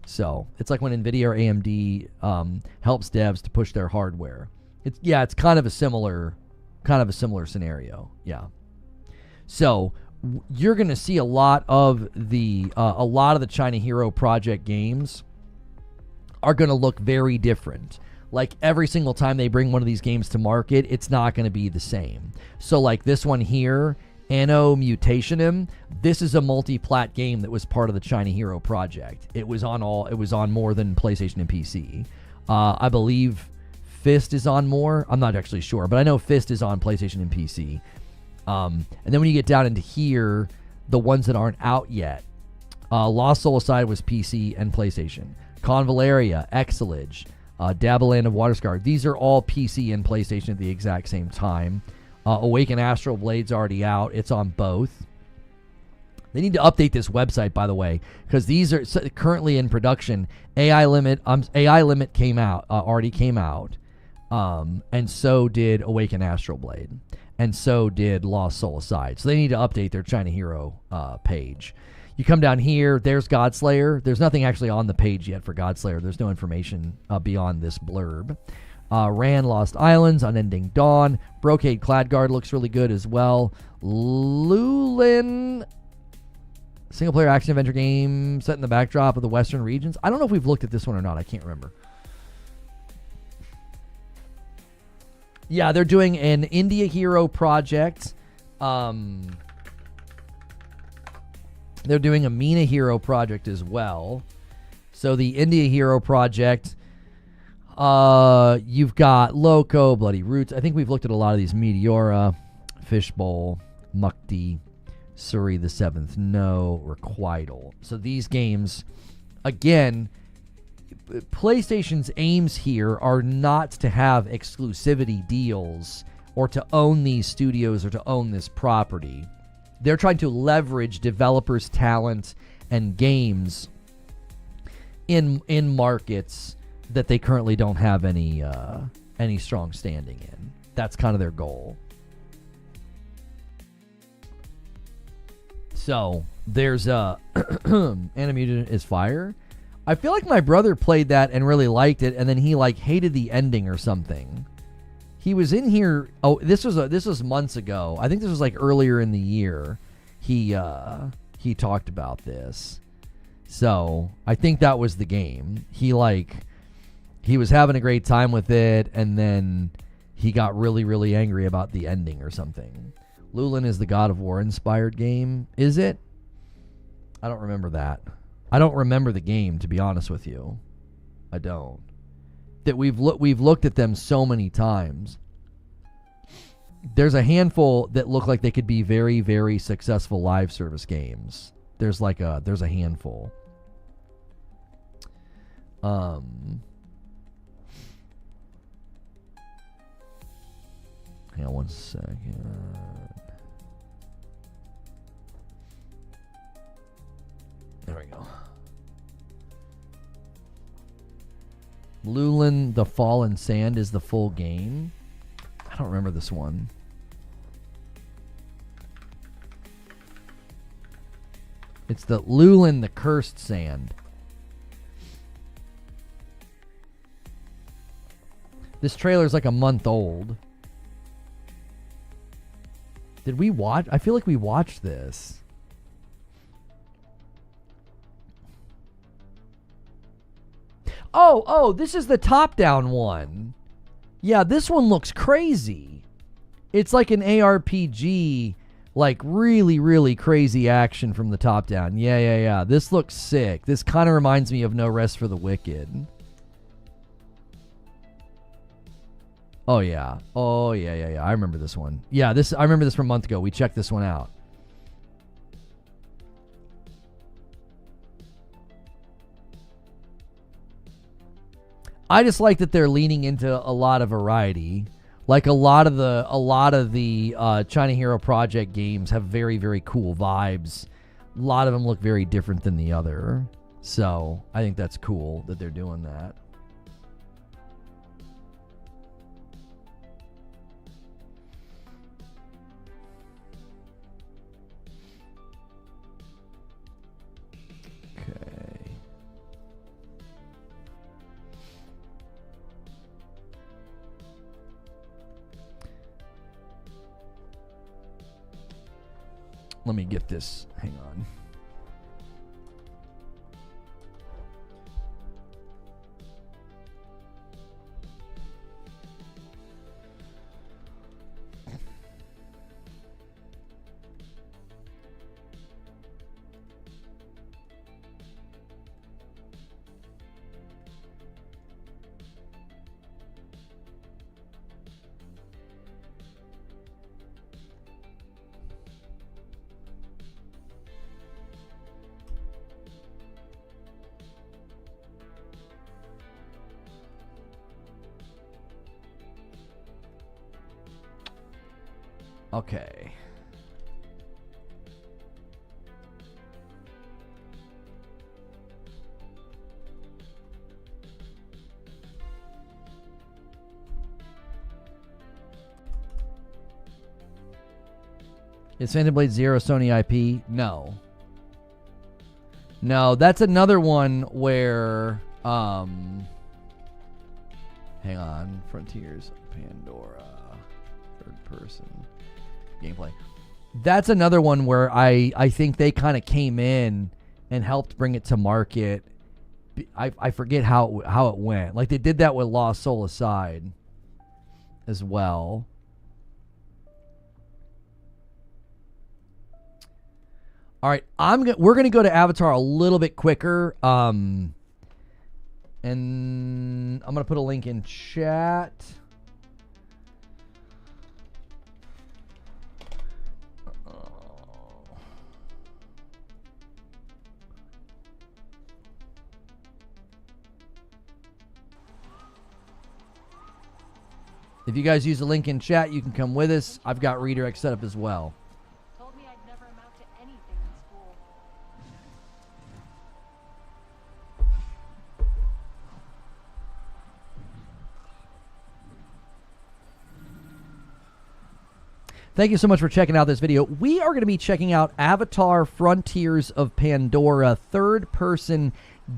So it's like when NVIDIA or AMD helps devs to push their hardware. It's kind of a similar scenario. Yeah. So you're going to see a lot of the China Hero Project games are going to look very different. Like every single time they bring one of these games to market, it's not going to be the same. So like this one here, Anno Mutationem, this is a multi-plat game that was part of the China Hero Project. It was on more than PlayStation and PC. I believe Fist is on more. I'm not actually sure, but I know Fist is on PlayStation and PC. And then when you get down into here, the ones that aren't out yet, Lost Soulside was PC and PlayStation. Convaleria, Exilage, Dabbleland of Waterscar. These are all PC and PlayStation at the exact same time. Awaken Astral Blade's already out. It's on both. They need to update this website, by the way, because these are currently in production. AI Limit came out, already came out, and so did Awaken Astral Blade, and so did Lost Soul Aside. So they need to update their China Hero page. You come down here, there's Godslayer. There's nothing actually on the page yet for Godslayer. There's no information beyond this blurb. Ran Lost Islands, Unending Dawn. Brocade Cladguard looks really good as well. Lulin, single-player action-adventure game set in the backdrop of the Western regions. I don't know if we've looked at this one or not. I can't remember. Yeah, they're doing an India Hero project. They're doing a Mina Hero project as well. So the India Hero project, you've got Loco, Bloody Roots. I think we've looked at a lot of these. Meteora, Fishbowl, Mukti, Suri the Seventh No, Requital. So these games, again, PlayStation's aims here are not to have exclusivity deals or to own these studios or to own this property. They're trying to leverage developers' talent and games in markets that they currently don't have any strong standing in. That's kind of their goal. So there's Animated is Fire. I feel like my brother played that and really liked it, and then he like hated the ending or something. He was in here. Oh, this was months ago. I think this was like earlier in the year. He talked about this. So I think that was the game. He was having a great time with it, and then he got really, really angry about the ending or something. Lulin is the God of War inspired game. Is it? I don't remember that. I don't remember the game, to be honest with you. I don't. That we've looked at them so many times. There's a handful that look like they could be very, very successful live service games. There's a handful. Hang on one second. There we go. Lulin, the Fallen Sand is the full game. I don't remember this one. It's the Lulin, the Cursed Sand. This trailer's like a month old. Did we watch? I feel like we watched this. Oh, this is the top-down one. Yeah, this one looks crazy. It's like an ARPG, like really, really crazy action from the top down. Yeah. This looks sick. This kind of reminds me of No Rest for the Wicked. Oh, yeah. I remember this one. Yeah, I remember this from a month ago. We checked this one out. I just like that they're leaning into a lot of variety. Like a lot of the China Hero Project games have very, very cool vibes. A lot of them look very different than the other. So I think that's cool that they're doing that. Okay. Let me get this. Hang on. Okay. Is Phantom Blade Zero Sony IP? No. No, that's another one where hang on. Frontiers, Pandora, third person gameplay. That's another one where I think they kind of came in and helped bring it to market. I forget how it went. Like they did that with Lost Soul Aside as well. All right, we're gonna go to Avatar a little bit quicker, and I'm gonna put a link in chat. If you guys use the link in chat, you can come with us. I've got redirect set up as well. Told me I'd never amount to anything in school. Thank you so much for checking out this video. We are going to be checking out Avatar Frontiers of Pandora third-person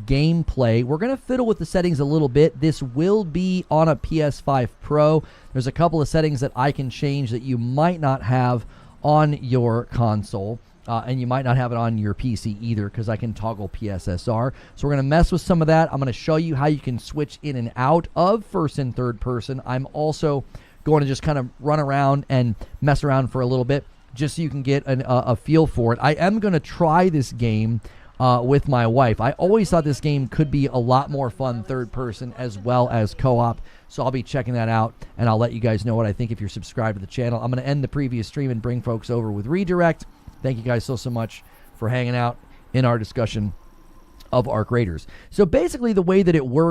gameplay. We're going to fiddle with the settings a little bit. This will be on a PS5 Pro. There's a couple of settings that I can change that you might not have on your console, and you might not have it on your PC either because I can toggle PSSR. So we're going to mess with some of that. I'm going to show you how you can switch in and out of first and third person. I'm also going to just kind of run around and mess around for a little bit just so you can get a feel for it. I am going to try this game with my wife. I always thought this game could be a lot more fun third person as well as co-op, so I'll be checking that out, and I'll let you guys know what I think if you're subscribed to the channel. I'm going to end the previous stream and bring folks over with redirect. Thank you guys so much for hanging out in our discussion of Arc Raiders. So basically the way that it works